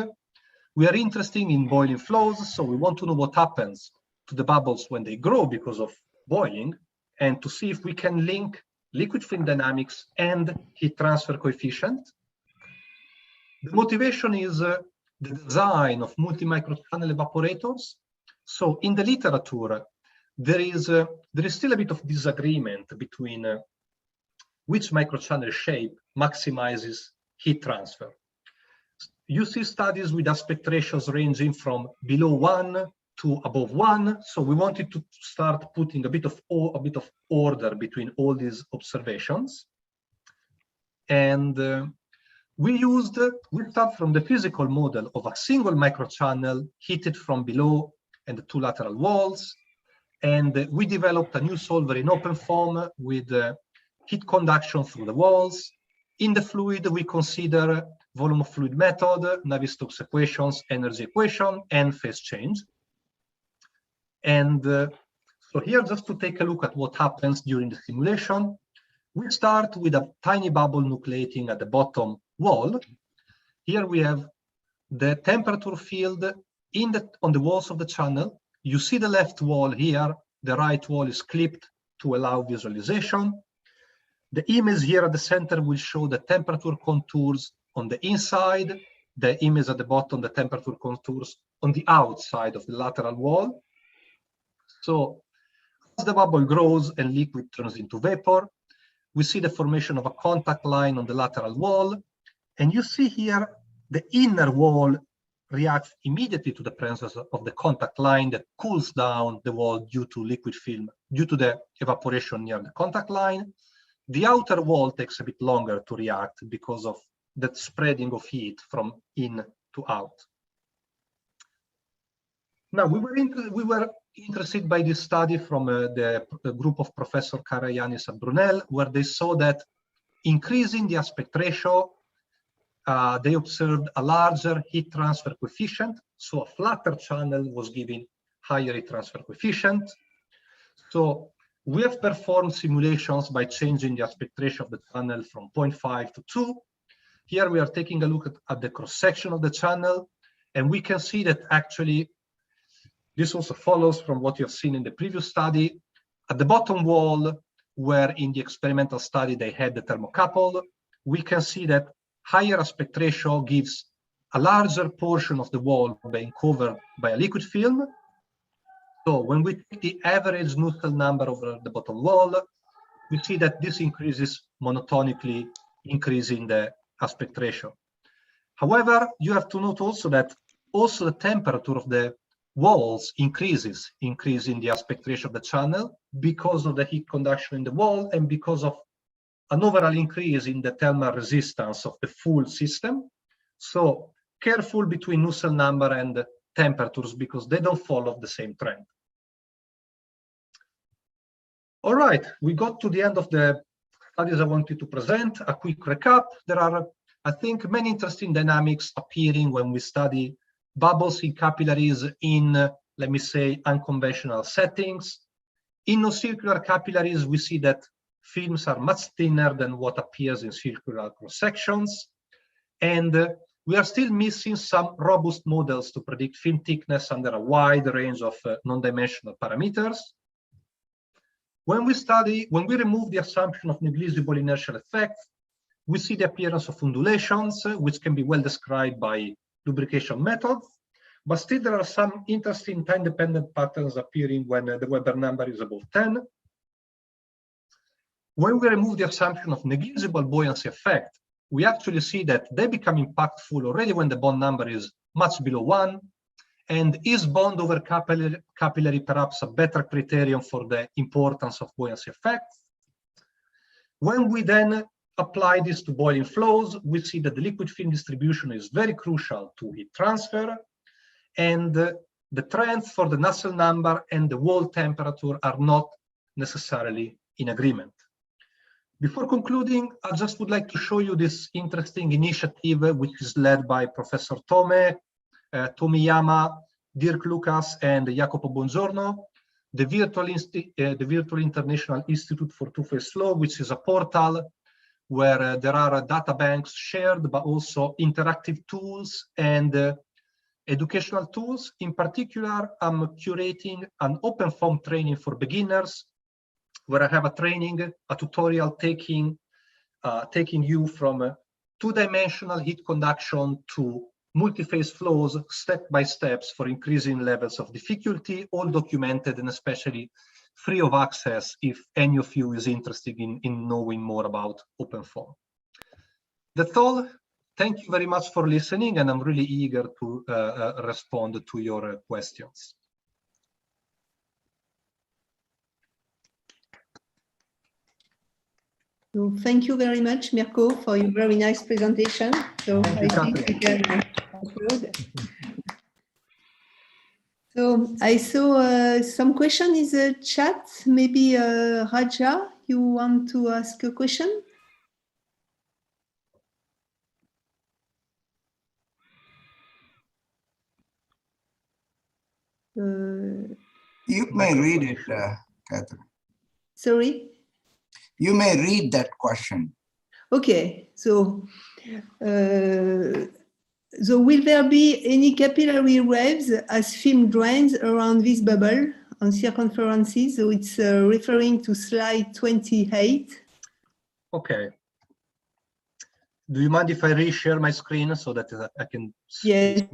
We are interested in boiling flows, so we want to know what happens to the bubbles when they grow because of boiling, and to see if we can link liquid film dynamics and heat transfer coefficient. The motivation is the design of multi-microchannel evaporators. So in the literature, there is still a bit of disagreement between which microchannel shape maximizes heat transfer. You see studies with aspect ratios ranging from below 1 to above 1. So we wanted to start putting a bit of order between all these observations. And we start from the physical model of a single microchannel heated from below and the 2 lateral walls. And we developed a new solver in open form with heat conduction through the walls. In the fluid, we consider volume of fluid method, Navier-Stokes equations, energy equation, and phase change. And so here, just to take a look at what happens during the simulation, we start with a tiny bubble nucleating at the bottom wall. Here we have the temperature field on the walls of the channel. You see the left wall here, the right wall is clipped to allow visualization. The image here at the center will show the temperature contours on the inside, the image at the bottom, the temperature contours on the outside of the lateral wall. So as the bubble grows and liquid turns into vapor, we see the formation of a contact line on the lateral wall. And you see here the inner wall reacts immediately to the presence of the contact line that cools down the wall due to liquid film, due to the evaporation near the contact line. The outer wall takes a bit longer to react because of that spreading of heat from in to out. Now, we were interested by this study from the group of Professor Karayanis and Brunel, where they saw that increasing the aspect ratio, they observed a larger heat transfer coefficient. So a flatter channel was giving higher heat transfer coefficient. So we have performed simulations by changing the aspect ratio of the channel from 0.5 to 2. Here we are taking a look at the cross-section of the channel, and we can see that actually this also follows from what you have seen in the previous study. At the bottom wall, where in the experimental study they had the thermocouple, we can see that higher aspect ratio gives a larger portion of the wall being covered by a liquid film. So when we take the average Nusselt number over the bottom wall, we see that this increases monotonically, increasing the aspect ratio. However, you have to note also that also the temperature of the walls increases, increasing the aspect ratio of the channel because of the heat conduction in the wall and because of an overall increase in the thermal resistance of the full system. So careful between Nusselt number and temperatures because they don't follow the same trend. All right, we got to the end of the studies I wanted to present. A quick recap. There are, I think, many interesting dynamics appearing when we study bubbles in capillaries in, let me say, unconventional settings. In no-circular capillaries, we see that films are much thinner than what appears in circular cross-sections. And we are still missing some robust models to predict film thickness under a wide range of non-dimensional parameters. When we remove the assumption of negligible inertial effects, we see the appearance of undulations, which can be well described by lubrication methods, but still there are some interesting time-dependent patterns appearing when the Weber number is above 10. When we remove the assumption of negligible buoyancy effect, we actually see that they become impactful already when the bond number is much below 1. And is bond over capillary perhaps a better criterion for the importance of buoyancy effects? When we then apply this to boiling flows, we see that the liquid film distribution is very crucial to heat transfer, and the trends for the Nusselt number and the wall temperature are not necessarily in agreement. Before concluding, I just would like to show you this interesting initiative, which is led by Professor Tomiyama, Dirk Lucas, and Jacopo Bongiorno, the Virtual International Institute for Two-Phase Flow, which is a portal where there are data banks shared, but also interactive tools and educational tools. In particular, I'm curating an open form training for beginners, where I have a tutorial taking you from two-dimensional heat conduction to multi-phase flows, step by steps for increasing levels of difficulty, all documented and especially free of access if any of you is interested in knowing more about OpenFOAM. That's all. Thank you very much for listening, and I'm really eager to respond to your questions. So thank you very much, Mirco, for your very nice presentation. So I think we can upload. So I saw some question in the chat. Maybe Raja, you want to ask a question? You may read it, Catherine. Sorry? You may read that question. Okay, so will there be any capillary waves as film drains around this bubble on circumferences? So it's referring to slide 28. Okay. Do you mind if I reshare my screen so that I can yes. see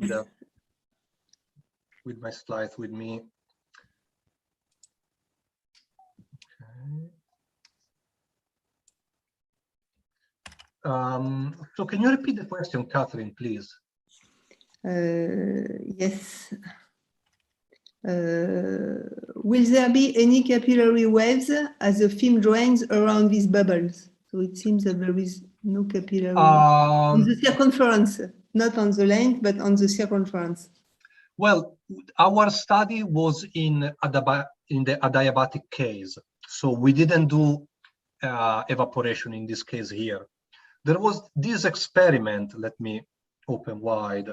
with my slides with me? So can you repeat the question, Catherine, please? Yes. Will there be any capillary waves as the film drains around these bubbles? So it seems that there is no capillary on the circumference, not on the length, but on the circumference. Well, our study was in the adiabatic case, so we didn't do evaporation in this case here. There was this experiment, let me open wide,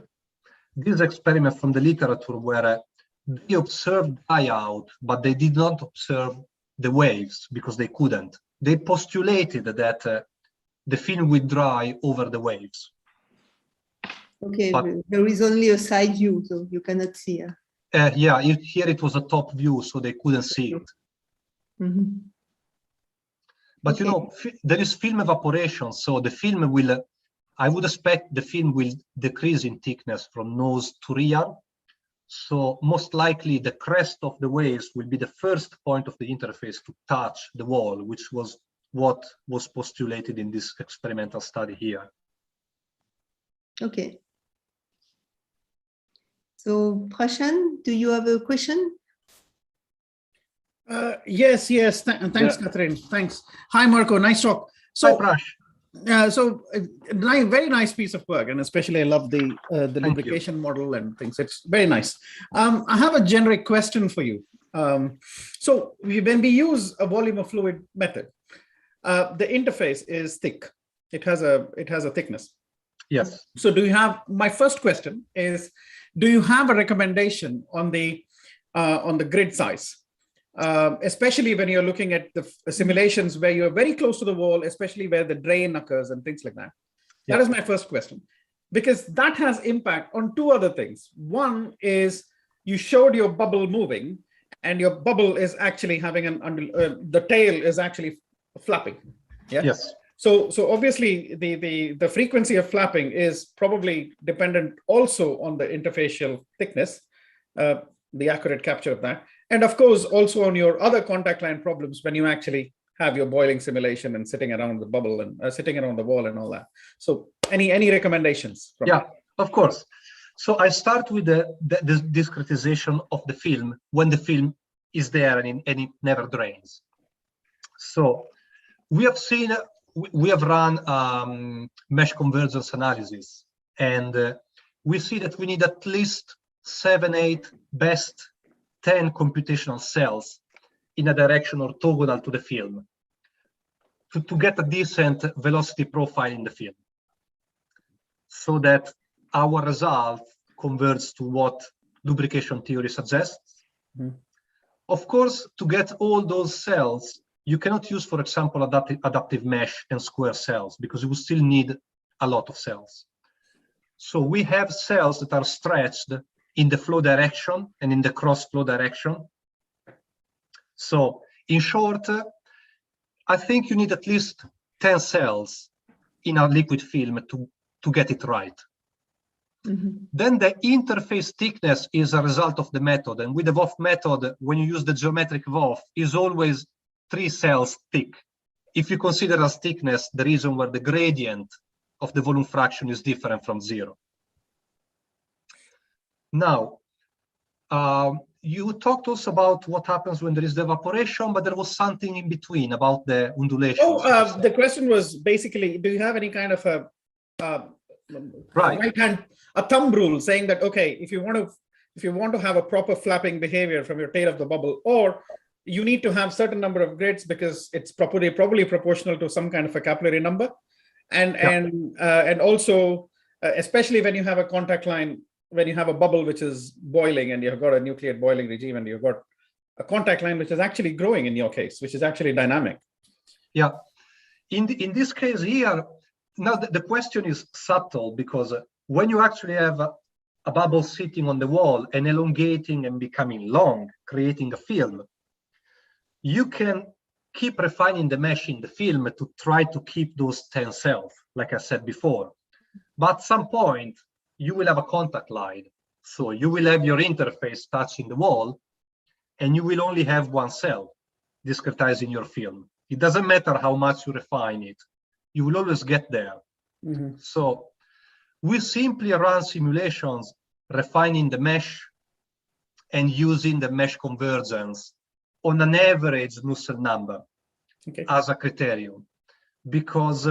this experiment from the literature where they observed dry out, but they did not observe the waves because they couldn't. They postulated that the film would dry over the waves. Okay, But there is only a side view, so you cannot see. yeah, here it was a top view, so they couldn't see it. Mm-hmm. But Okay. you know, there is film evaporation, so the film will, I would expect the film will decrease in thickness from nose to rear. So most likely the crest of the waves will be the first point of the interface to touch the wall, which was what was postulated in this experimental study here. Okay. So Prashan, do you have a question? Yes. Thanks, Catherine. Thanks. Hi, Mirco. Nice talk. So, Hi, Prash. Very nice piece of work, and especially I love the lubrication model and things. It's very nice. I have a generic question for you. So when we use a volume of fluid method, the interface is thick. It has a thickness. Yes. So do you have? My first question is, do you have a recommendation on the grid size? Especially when you're looking at the simulations where you're very close to the wall, especially where the drain occurs and things like that. That is my first question, because that has impact on two other things. One is you showed your bubble moving, and your bubble is actually having the tail is actually flapping. Yeah. Yes. So obviously the frequency of flapping is probably dependent also on the interfacial thickness, the accurate capture of that. And of course, also on your other contact line problems when you actually have your boiling simulation and sitting around the bubble and sitting around the wall and all that. So any recommendations? Yeah, of course. So I start with the discretization of the film when the film is there and it never drains. So we have seen, we have run mesh convergence analysis, and we see that we need at least 7, 8, best 10 computational cells in a direction orthogonal to the film to get a decent velocity profile in the film, so that our result converts to what lubrication theory suggests. Mm-hmm. Of course, to get all those cells, you cannot use, for example, adaptive mesh and square cells, because you will still need a lot of cells. So we have cells that are stretched in the flow direction and in the cross flow direction. So in short, I think you need at least 10 cells in a liquid film to get it right. Mm-hmm. Then the interface thickness is a result of the method. And with the WOF method, when you use the geometric WOF, is always 3 cells thick. If you consider as thickness the reason where the gradient of the volume fraction is different from 0. Now, you talked also about what happens when there is the evaporation, but there was something in between about the undulations. Oh, the question was basically, do you have any kind of a a thumb rule saying that, okay, if you want to have a proper flapping behavior from your tail of the bubble, or you need to have certain number of grids because it's probably proportional to some kind of a capillary number, and also especially when you have a contact line, when you have a bubble which is boiling and you've got a nucleate boiling regime and you've got a contact line which is actually growing in your case, which is actually dynamic. Yeah, in this case here, now the question is subtle, because when you actually have a bubble sitting on the wall and elongating and becoming long, creating a film, you can keep refining the mesh in the film to try to keep those 10 cells, like I said before. But at some point, you will have a contact line. So you will have your interface touching the wall, and you will only have 1 cell discretizing your film. It doesn't matter how much you refine it. You will always get there. Mm-hmm. So we simply run simulations refining the mesh and using the mesh convergence on an average Nusselt number as a criterion, because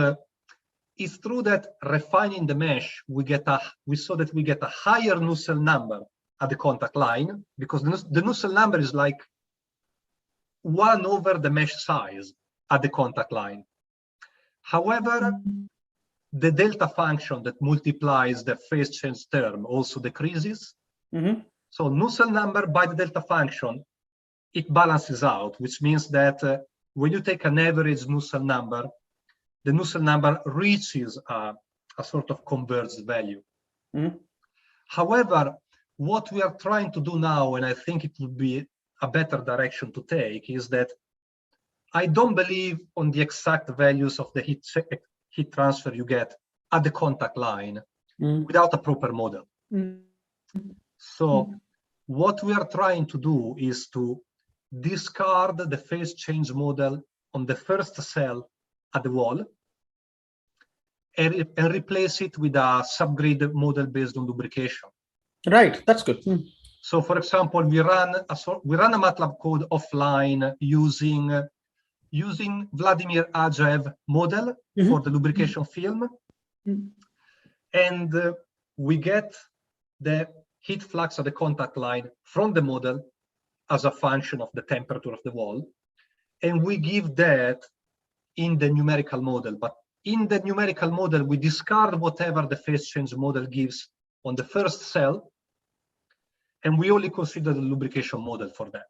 it's true that refining the mesh, we saw that we get a higher Nusselt number at the contact line, because the Nusselt number is like 1 over the mesh size at the contact line. However, the delta function that multiplies the phase change term also decreases. So Nusselt number by the delta function, it balances out, which means that when you take an average Nusselt number, the Nusselt number reaches a sort of converged value. However, what we are trying to do now, and I think it would be a better direction to take, is that I don't believe on the exact values of the heat transfer you get at the contact line without a proper model. So what we are trying to do is to discard the phase change model on the first cell at the wall and replace it with a subgrid model based on lubrication. Right, that's good. So, for example, we run a MATLAB code offline using Vladimir Ajaev model for the lubrication film, and we get the heat flux at the contact line from the model as a function of the temperature of the wall, and we give that in the numerical model. But in the numerical model, we discard whatever the phase change model gives on the first cell, and we only consider the lubrication model for that.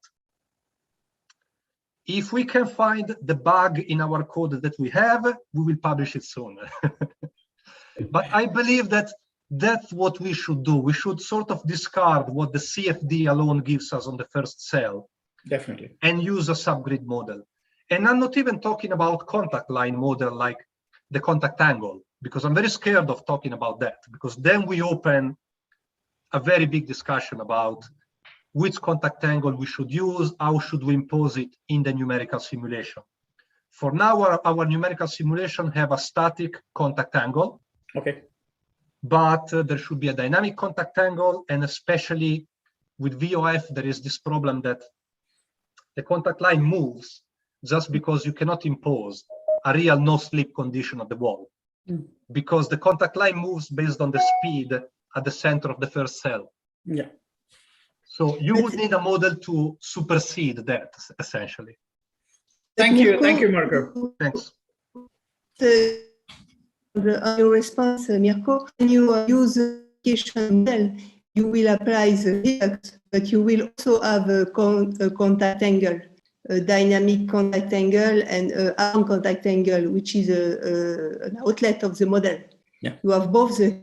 If we can find the bug in our code that we have, we will publish it soon. But I believe that that's what we should do. We should sort of discard what the CFD alone gives us on the first cell. Definitely. And use a subgrid model. And I'm not even talking about contact line model like the contact angle, because I'm very scared of talking about that, because then we open a very big discussion about which contact angle we should use, how should we impose it in the numerical simulation. For now, our numerical simulation have a static contact angle. Okay. But there should be a dynamic contact angle, and especially with VOF, there is this problem that the contact line moves just because you cannot impose a real no-slip condition at the wall, because the contact line moves based on the speed at the center of the first cell. Yeah. So you would need a model to supersede that, essentially. Thank you, Mirco. Thanks. On your response, Mirco, when you use the application model, you will apply the redux, but you will also have a contact angle, a dynamic contact angle, and arm contact angle, which is an outlet of the model. Yeah. You have both the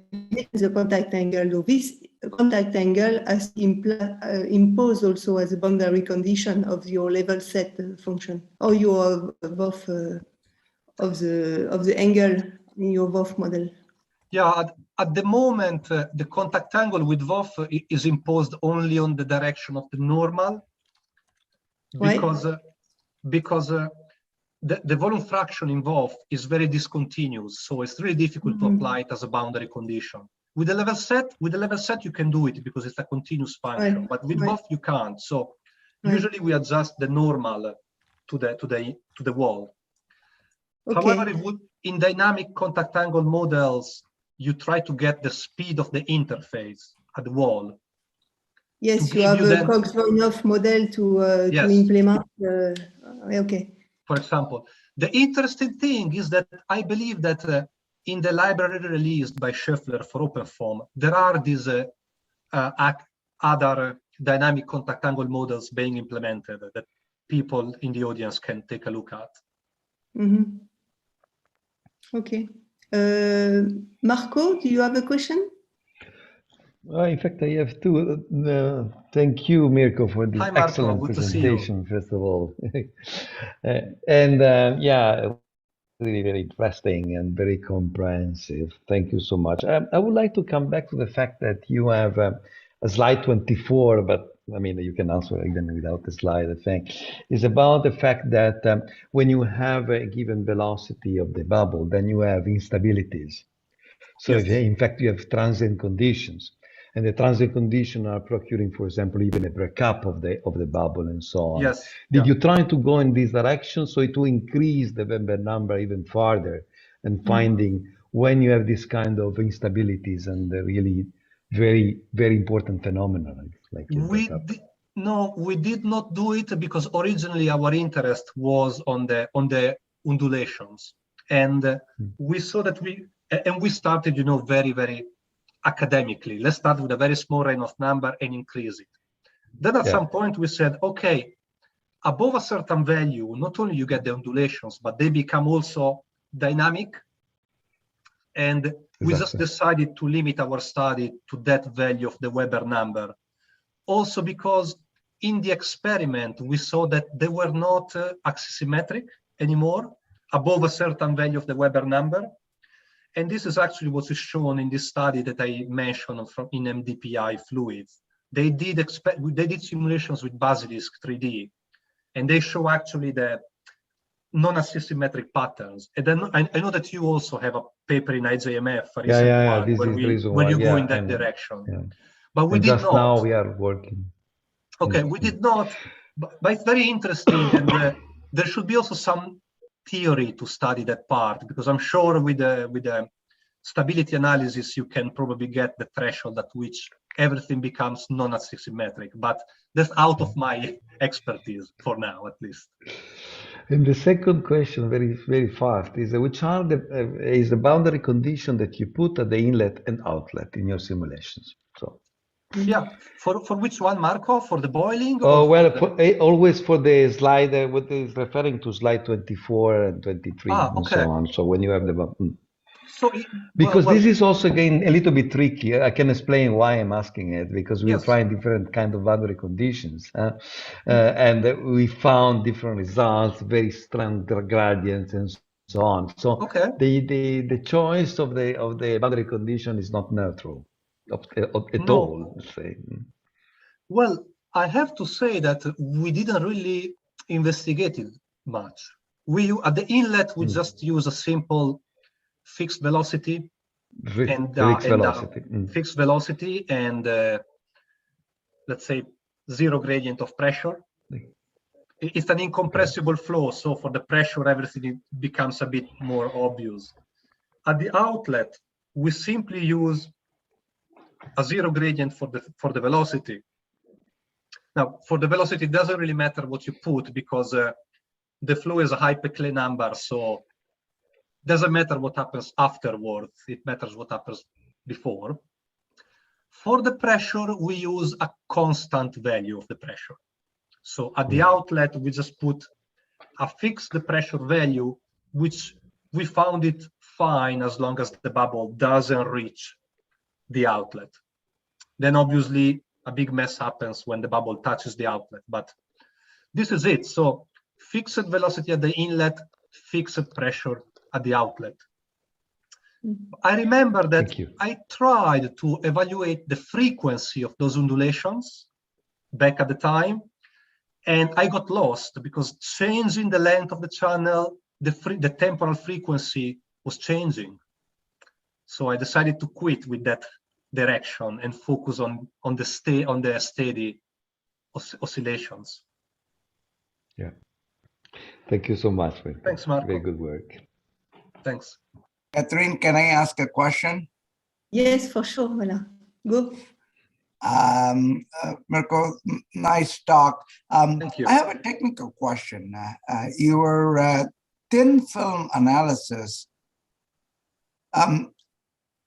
contact angle. So this contact angle has imposed also as a boundary condition of your level set function, or your both of the angle in your VOF model. Yeah, at the moment, the contact angle with VOF is imposed only on the direction of the normal, because the volume fraction in VOF is very discontinuous, so it's really difficult to apply it as a boundary condition. With the level set, you can do it because it's a continuous function, but with VOF you can't. So usually we adjust the normal to the wall. Okay. However, in dynamic contact angle models, you try to get the speed of the interface at the wall. Yes, you have a Cox-Voinov model to implement. Okay. For example, the interesting thing is that I believe that in the library released by Scheffler for OpenFOAM, there are these other dynamic contact angle models being implemented that people in the audience can take a look at. Okay. Marco, do you have a question? In fact, I have two. Thank you, Mirco, for this excellent presentation, first of all. Yeah, really very interesting and very comprehensive. Thank you so much. I would like to come back to the fact that you have a slide 24, but I mean, you can answer even without the slide, I think. It's about the fact that when you have a given velocity of the bubble, then you have instabilities. So if, in fact, you have transient conditions. And the transient conditions are procuring, for example, even a breakup of the bubble and so on. Yes. Did you try to go in this direction so it will increase the Weber number even further and finding when you have this kind of instabilities and really very, very important phenomenon. Like no, we did not do it because originally our interest was on the undulations, and we saw that we started, you know, very, very academically. Let's start with a very small Reynolds number and increase it. Then at some point we said, okay, above a certain value, not only you get the undulations, but they become also dynamic. And we just decided to limit our study to that value of the Weber number. Also because in the experiment, we saw that they were not axisymmetric anymore above a certain value of the Weber number. And this is actually what is shown in this study that I mentioned from in MDPI fluids. They did simulations with Basilisk 3D, and they show actually the non-axisymmetric patterns. And then I know that you also have a paper in IJMF, a recent one, where you go in that direction. Yeah. But we did not. Now we are working. Okay, we did not, but it's very interesting, and there should be also some theory to study that part, because I'm sure with the stability analysis you can probably get the threshold at which everything becomes non-axisymmetric, but that's out of my expertise for now, at least. And the second question, very, very fast, is which are is the boundary condition that you put at the inlet and outlet in your simulations? So. Yeah, for which one, Marco? For the boiling? Oh, well, always for the slide, what is referring to slide 24 and 23 and so on. So when you have the... because this is also, again, a little bit tricky. I can explain why I'm asking it, because we're trying different kind of boundary conditions. And we found different results, very strong gradients and so on. So the choice of the boundary condition is not neutral. At all, let's say. Well, I have to say that we didn't really investigate it much. At the inlet we just use a simple fixed velocity fixed velocity and let's say zero gradient of pressure. It's an incompressible flow, so for the pressure everything becomes a bit more obvious. At the outlet we simply use a zero gradient for the velocity. Now, for the velocity, it doesn't really matter what you put, because the flow is a high Peclet number, so it doesn't matter what happens afterwards. It matters what happens before. For the pressure, we use a constant value of the pressure. So at the outlet, we just put a fixed pressure value, which we found it fine as long as the bubble doesn't reach the outlet. Then obviously a big mess happens when the bubble touches the outlet, but this is it. So fixed velocity at the inlet, fixed pressure at the outlet. I remember that I tried to evaluate the frequency of those undulations back at the time, and I got lost because changing the length of the channel, the temporal frequency was changing. So I decided to quit with that direction and focus on the steady oscillations. Yeah. Thank you so much. Thanks, Marco. Very good work. Thanks. Catherine, can I ask a question? Yes, for sure. Voilà. Go. Mirco, nice talk. Thank you. I have a technical question. Your thin film analysis,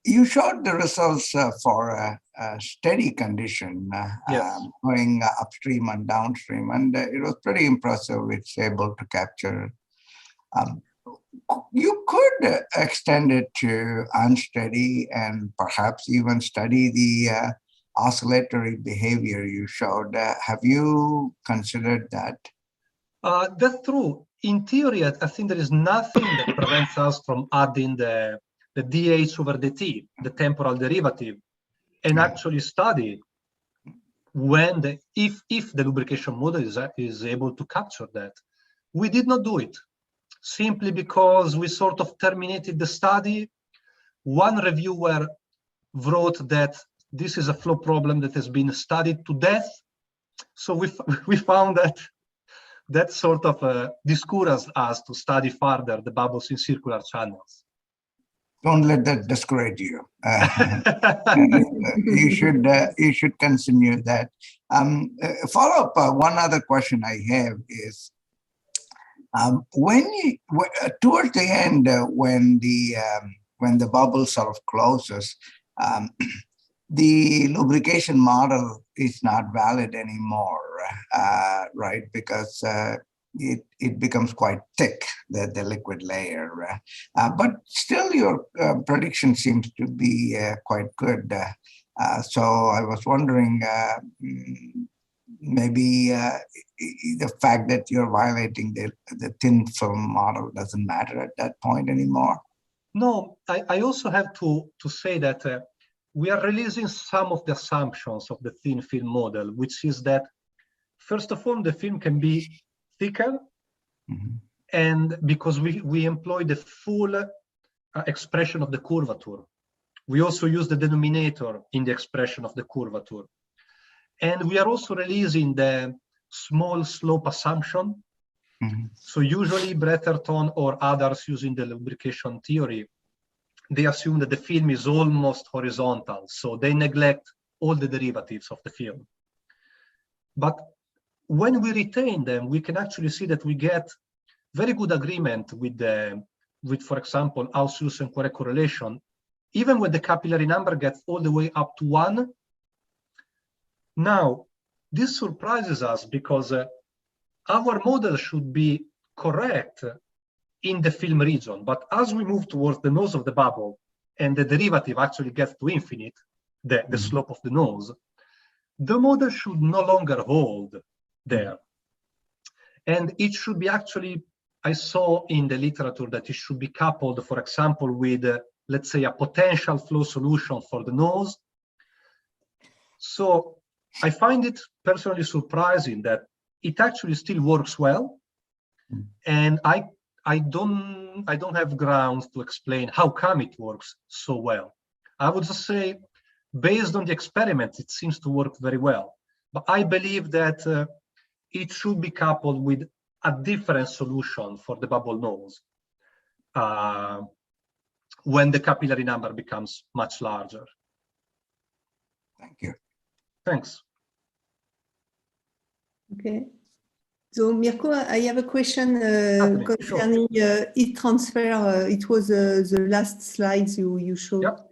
you showed the results for a steady condition going upstream and downstream, and it was pretty impressive. It's able to capture. You could extend it to unsteady and perhaps even study the oscillatory behavior you showed. Have you considered that? That's true. In theory, I think there is nothing that prevents us from adding the dH over dt, the temporal derivative, and actually study when if the lubrication model is able to capture that. We did not do it simply because we sort of terminated the study. One reviewer wrote that this is a flow problem that has been studied to death. So we found that sort of discourages us to study further the bubbles in circular channels. Don't let that discourage you. You should continue that. Follow up. One other question I have is, towards the end, when the bubble sort of closes, the lubrication model is not valid anymore, right? Because it becomes quite thick, the liquid layer. But still, your prediction seems to be quite good. So I was wondering, maybe the fact that you're violating the thin film model doesn't matter at that point anymore. No, I also have to say that we are releasing some of the assumptions of the thin film model, which is that, first of all, the film can be thicker, and because we employ the full expression of the curvature. We also use the denominator in the expression of the curvature. And we are also releasing the small slope assumption. So usually Bretherton or others using the lubrication theory, they assume that the film is almost horizontal. So they neglect all the derivatives of the film. But when we retain them, we can actually see that we get very good agreement with, for example, Ausschuss and Poiret correlation, even when the capillary number gets all the way up to 1. Now, this surprises us because our model should be correct in the film region, but as we move towards the nose of the bubble and the derivative actually gets to infinite, the slope of the nose, the model should no longer hold there. And it should be actually, I saw in the literature that it should be coupled, for example, with, let's say, a potential flow solution for the nose. So I find it personally surprising that it actually still works well. And I don't have grounds to explain how come it works so well. I would just say, based on the experiments, it seems to work very well. But I believe that it should be coupled with a different solution for the bubble nose when the capillary number becomes much larger. Thank you. Thanks. Okay. So Mirco, I have a question concerning heat transfer. It was the last slides you showed. Yep.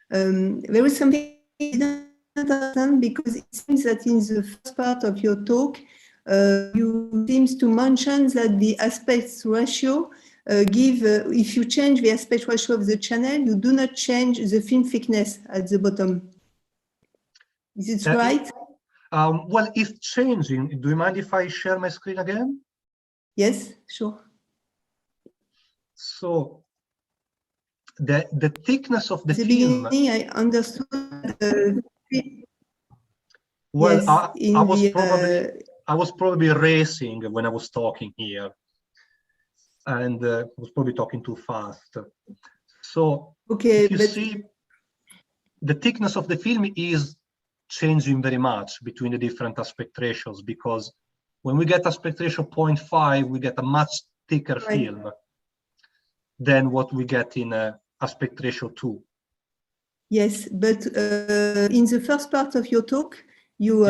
There was something I didn't understand, because it seems that in the first part of your talk, you seems to mention that the aspect ratio if you change the aspect ratio of the channel, you do not change the film thickness at the bottom. Is it right? Well, it's changing. Do you mind if I share my screen again? Yes, sure. So the thickness of the film. Beginning, I understood. Well, yes, I was probably racing when I was talking here, and was probably talking too fast. So okay, you see, the thickness of the film is changing very much between the different aspect ratios, because when we get aspect ratio 0.5, we get a much thicker film than what we get in aspect ratio 2. Yes, but in the first part of your talk, you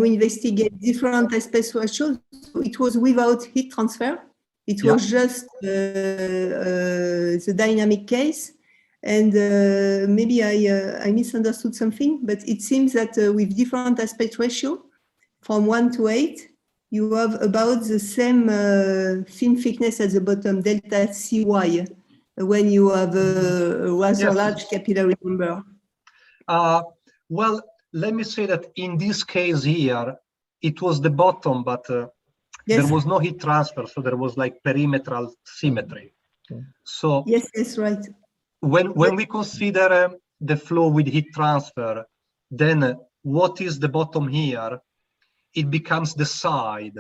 investigate different aspect ratios. So it was without heat transfer. It was just the dynamic case. And maybe I misunderstood something, but it seems that with different aspect ratio, from 1 to 8, you have about the same film thickness at the bottom, delta CY, when you have a rather large capillary number. Well, let me say that in this case here, it was the bottom, but there was no heat transfer, so there was like perimetral symmetry. So yes, right. When we consider the flow with heat transfer, then what is the bottom here? It becomes the side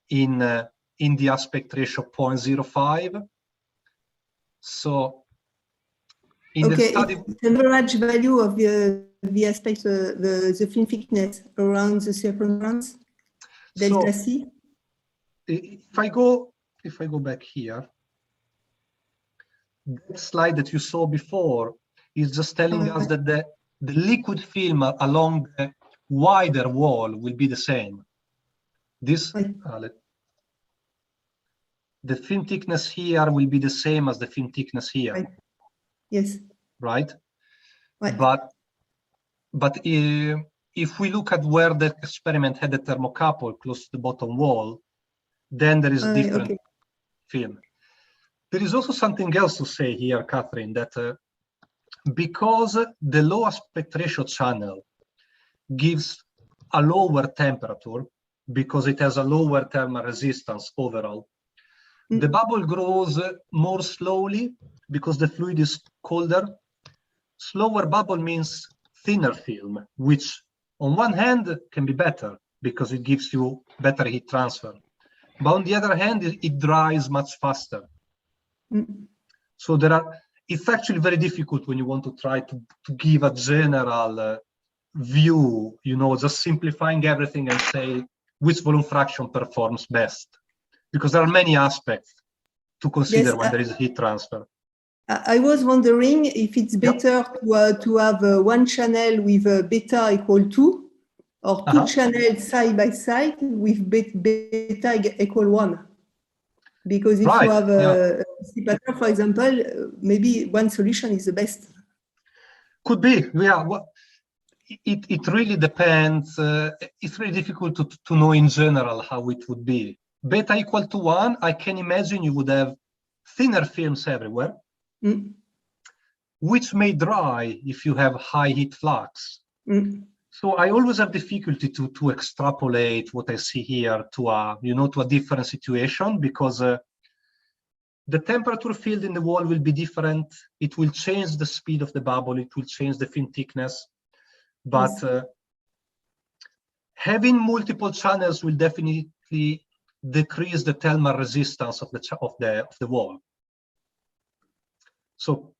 in the aspect ratio 0.05. So in the study, it's the average value of the aspect, the film thickness around the circumference, delta C. If I go back here, that slide that you saw before is just telling us that the liquid film along the wider wall will be the same. This the film thickness here will be the same as the film thickness here. Right. Yes. Right? Right. But if we look at where the experiment had a thermocouple close to the bottom wall, then there is a different film. There is also something else to say here, Catherine, that because the low aspect ratio channel gives a lower temperature, because it has a lower thermal resistance overall, the bubble grows more slowly because the fluid is colder. Slower bubble means thinner film, which on one hand can be better because it gives you better heat transfer. But on the other hand, it dries much faster. So it's actually very difficult when you want to try to give a general view, you know, just simplifying everything and say which volume fraction performs best. Because there are many aspects to consider when there is heat transfer. I was wondering if it's better to have one channel with beta equal 2 or two channels side by side with beta equal 1. Because if you have a pattern, for example, maybe one solution is the best. Could be, yeah. Well, it really depends. It's really difficult to know in general how it would be. Beta equal to 1, I can imagine you would have thinner films everywhere, which may dry if you have high heat flux. So I always have difficulty to extrapolate what I see here to a different situation, because the temperature field in the wall will be different. It will change the speed of the bubble. It will change the film thickness. But having multiple channels will definitely decrease the thermal resistance of the wall. So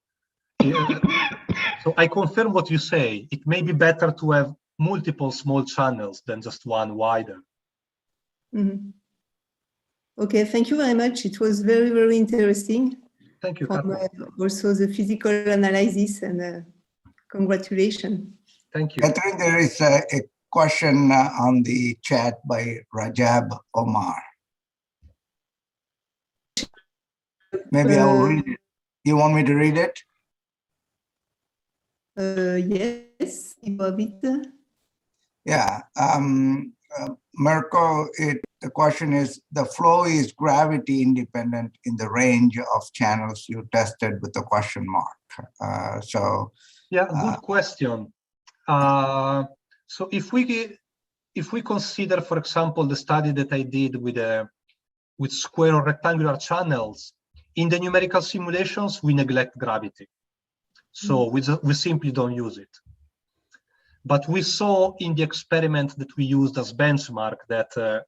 I confirm what you say. It may be better to have multiple small channels than just one wider. Okay, thank you very much. It was very, very interesting. Thank you, also the physical analysis, and congratulations. Thank you. Catherine, there is a question on the chat by Rajab Omar. Maybe I'll read it. You want me to read it? Yes, you have it. Yeah. Mirco, the question is, the flow is gravity independent in the range of channels you tested with the question mark. Yeah, good question. So if we consider, for example, the study that I did with square or rectangular channels, in the numerical simulations, we neglect gravity. So we simply don't use it. But we saw in the experiment that we used as benchmark that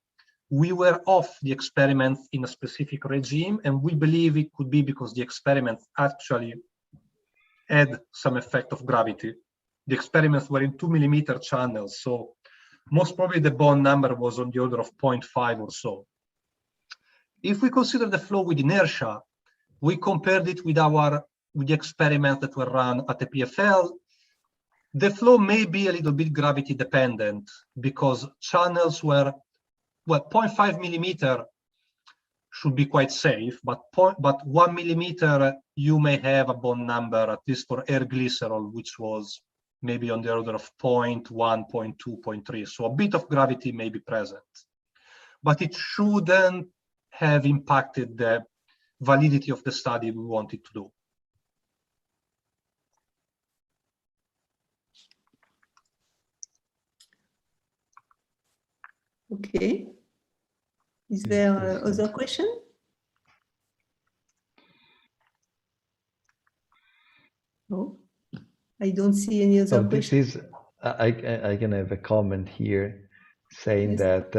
we were off the experiment in a specific regime, and we believe it could be because the experiment actually had some effect of gravity. The experiments were in 2 millimeter channels, so most probably the bond number was on the order of 0.5 or so. If we consider the flow with inertia, we compared it with the experiments that were run at the PFL. The flow may be a little bit gravity dependent because channels were, well, 0.5 millimeter should be quite safe, but 1 millimeter, you may have a bond number, at least for air glycerol, which was maybe on the order of 0.1, 0.2, 0.3. So a bit of gravity may be present, but it shouldn't have impacted the validity of the study we wanted to do. Okay. Is there other question? No, I don't see any other question. I can have a comment here saying that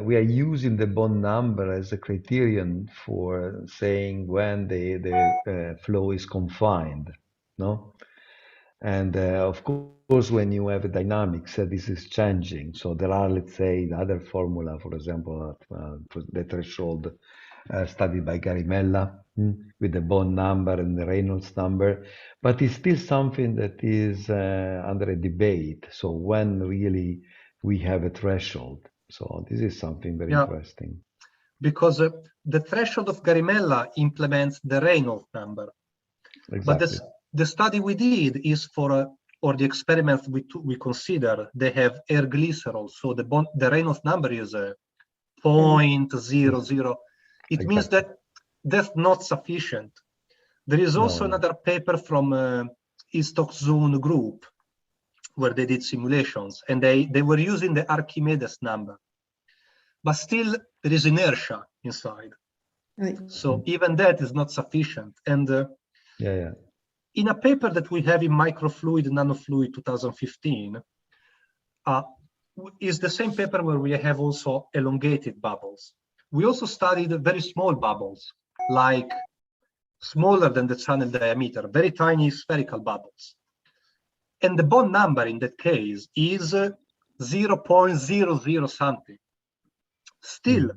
we are using the bond number as a criterion for saying when the flow is confined, no? And of course, when you have a dynamics, this is changing. So there are, let's say, the other formula, for example, the threshold studied by Garimella, with the bond number and the Reynolds number, but it's still something that is under a debate. So when really we have a threshold. So this is something very interesting. Because the threshold of Garimella implements the Reynolds number. Exactly. But the study we did is for, or the experiment we consider, they have air glycerol. So the Reynolds number is 0.00. It means that that's not sufficient. There is also another paper from East Zone group where they did simulations, and they were using the Archimedes number. But still, there is inertia inside. Right. So even that is not sufficient. And in a paper that we have in Microfluid Nanofluid 2015, is the same paper where we have also elongated bubbles. We also studied very small bubbles, like smaller than the channel diameter, very tiny spherical bubbles. And the bond number in that case is 0.00 something. Still,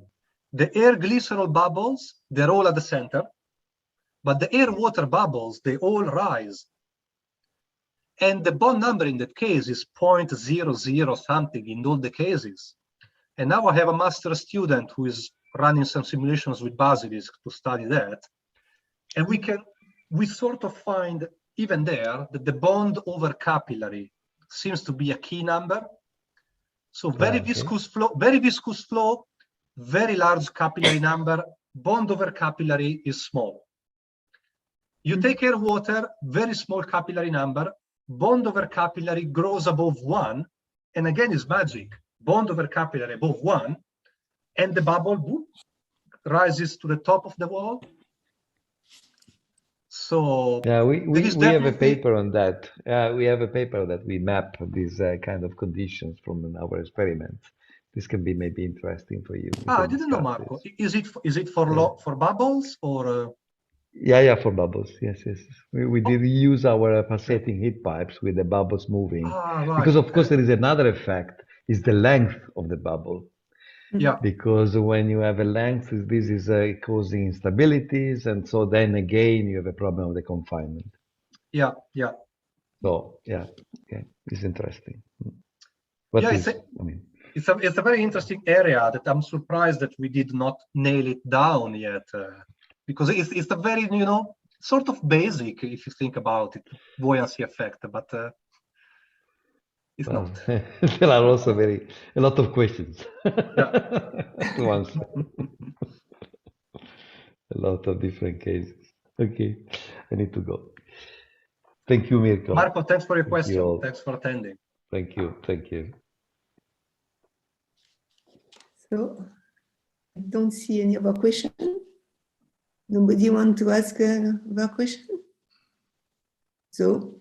the air glycerol bubbles, they're all at the center, but the air water bubbles, they all rise. And the bond number in that case is 0.00 something in all the cases. And now I have a master student who is running some simulations with Basilisk to study that. And we sort of find even there that the bond over capillary seems to be a key number. So very viscous flow, very large capillary number, bond over capillary is small. You take air water, very small capillary number, bond over capillary grows above 1, and again is magic. Bond over capillary above 1, and the bubble boom, rises to the top of the wall. So yeah, we have a paper on that. We have a paper that we map these kind of conditions from our experiments. This can be maybe interesting for you. I didn't know, Marco. Is it for bubbles or? Yeah, for bubbles. Yes. We did use our pulsating heat pipes with the bubbles moving. Right. Because of course there is another effect, is the length of the bubble. Yeah. Because when you have a length, this is causing instabilities, and so then again you have a problem of the confinement. Yeah. So it's interesting. But it's a very interesting area that I'm surprised that we did not nail it down yet, because it's a very sort of basic if you think about it, buoyancy effect, but it's not. There are also a lot of questions to answer. A lot of different cases. Okay, I need to go. Thank you, Mirco. Marco, thanks for your question. Thanks for attending. Thank you. So, I don't see any other question. Nobody want to ask a question? So,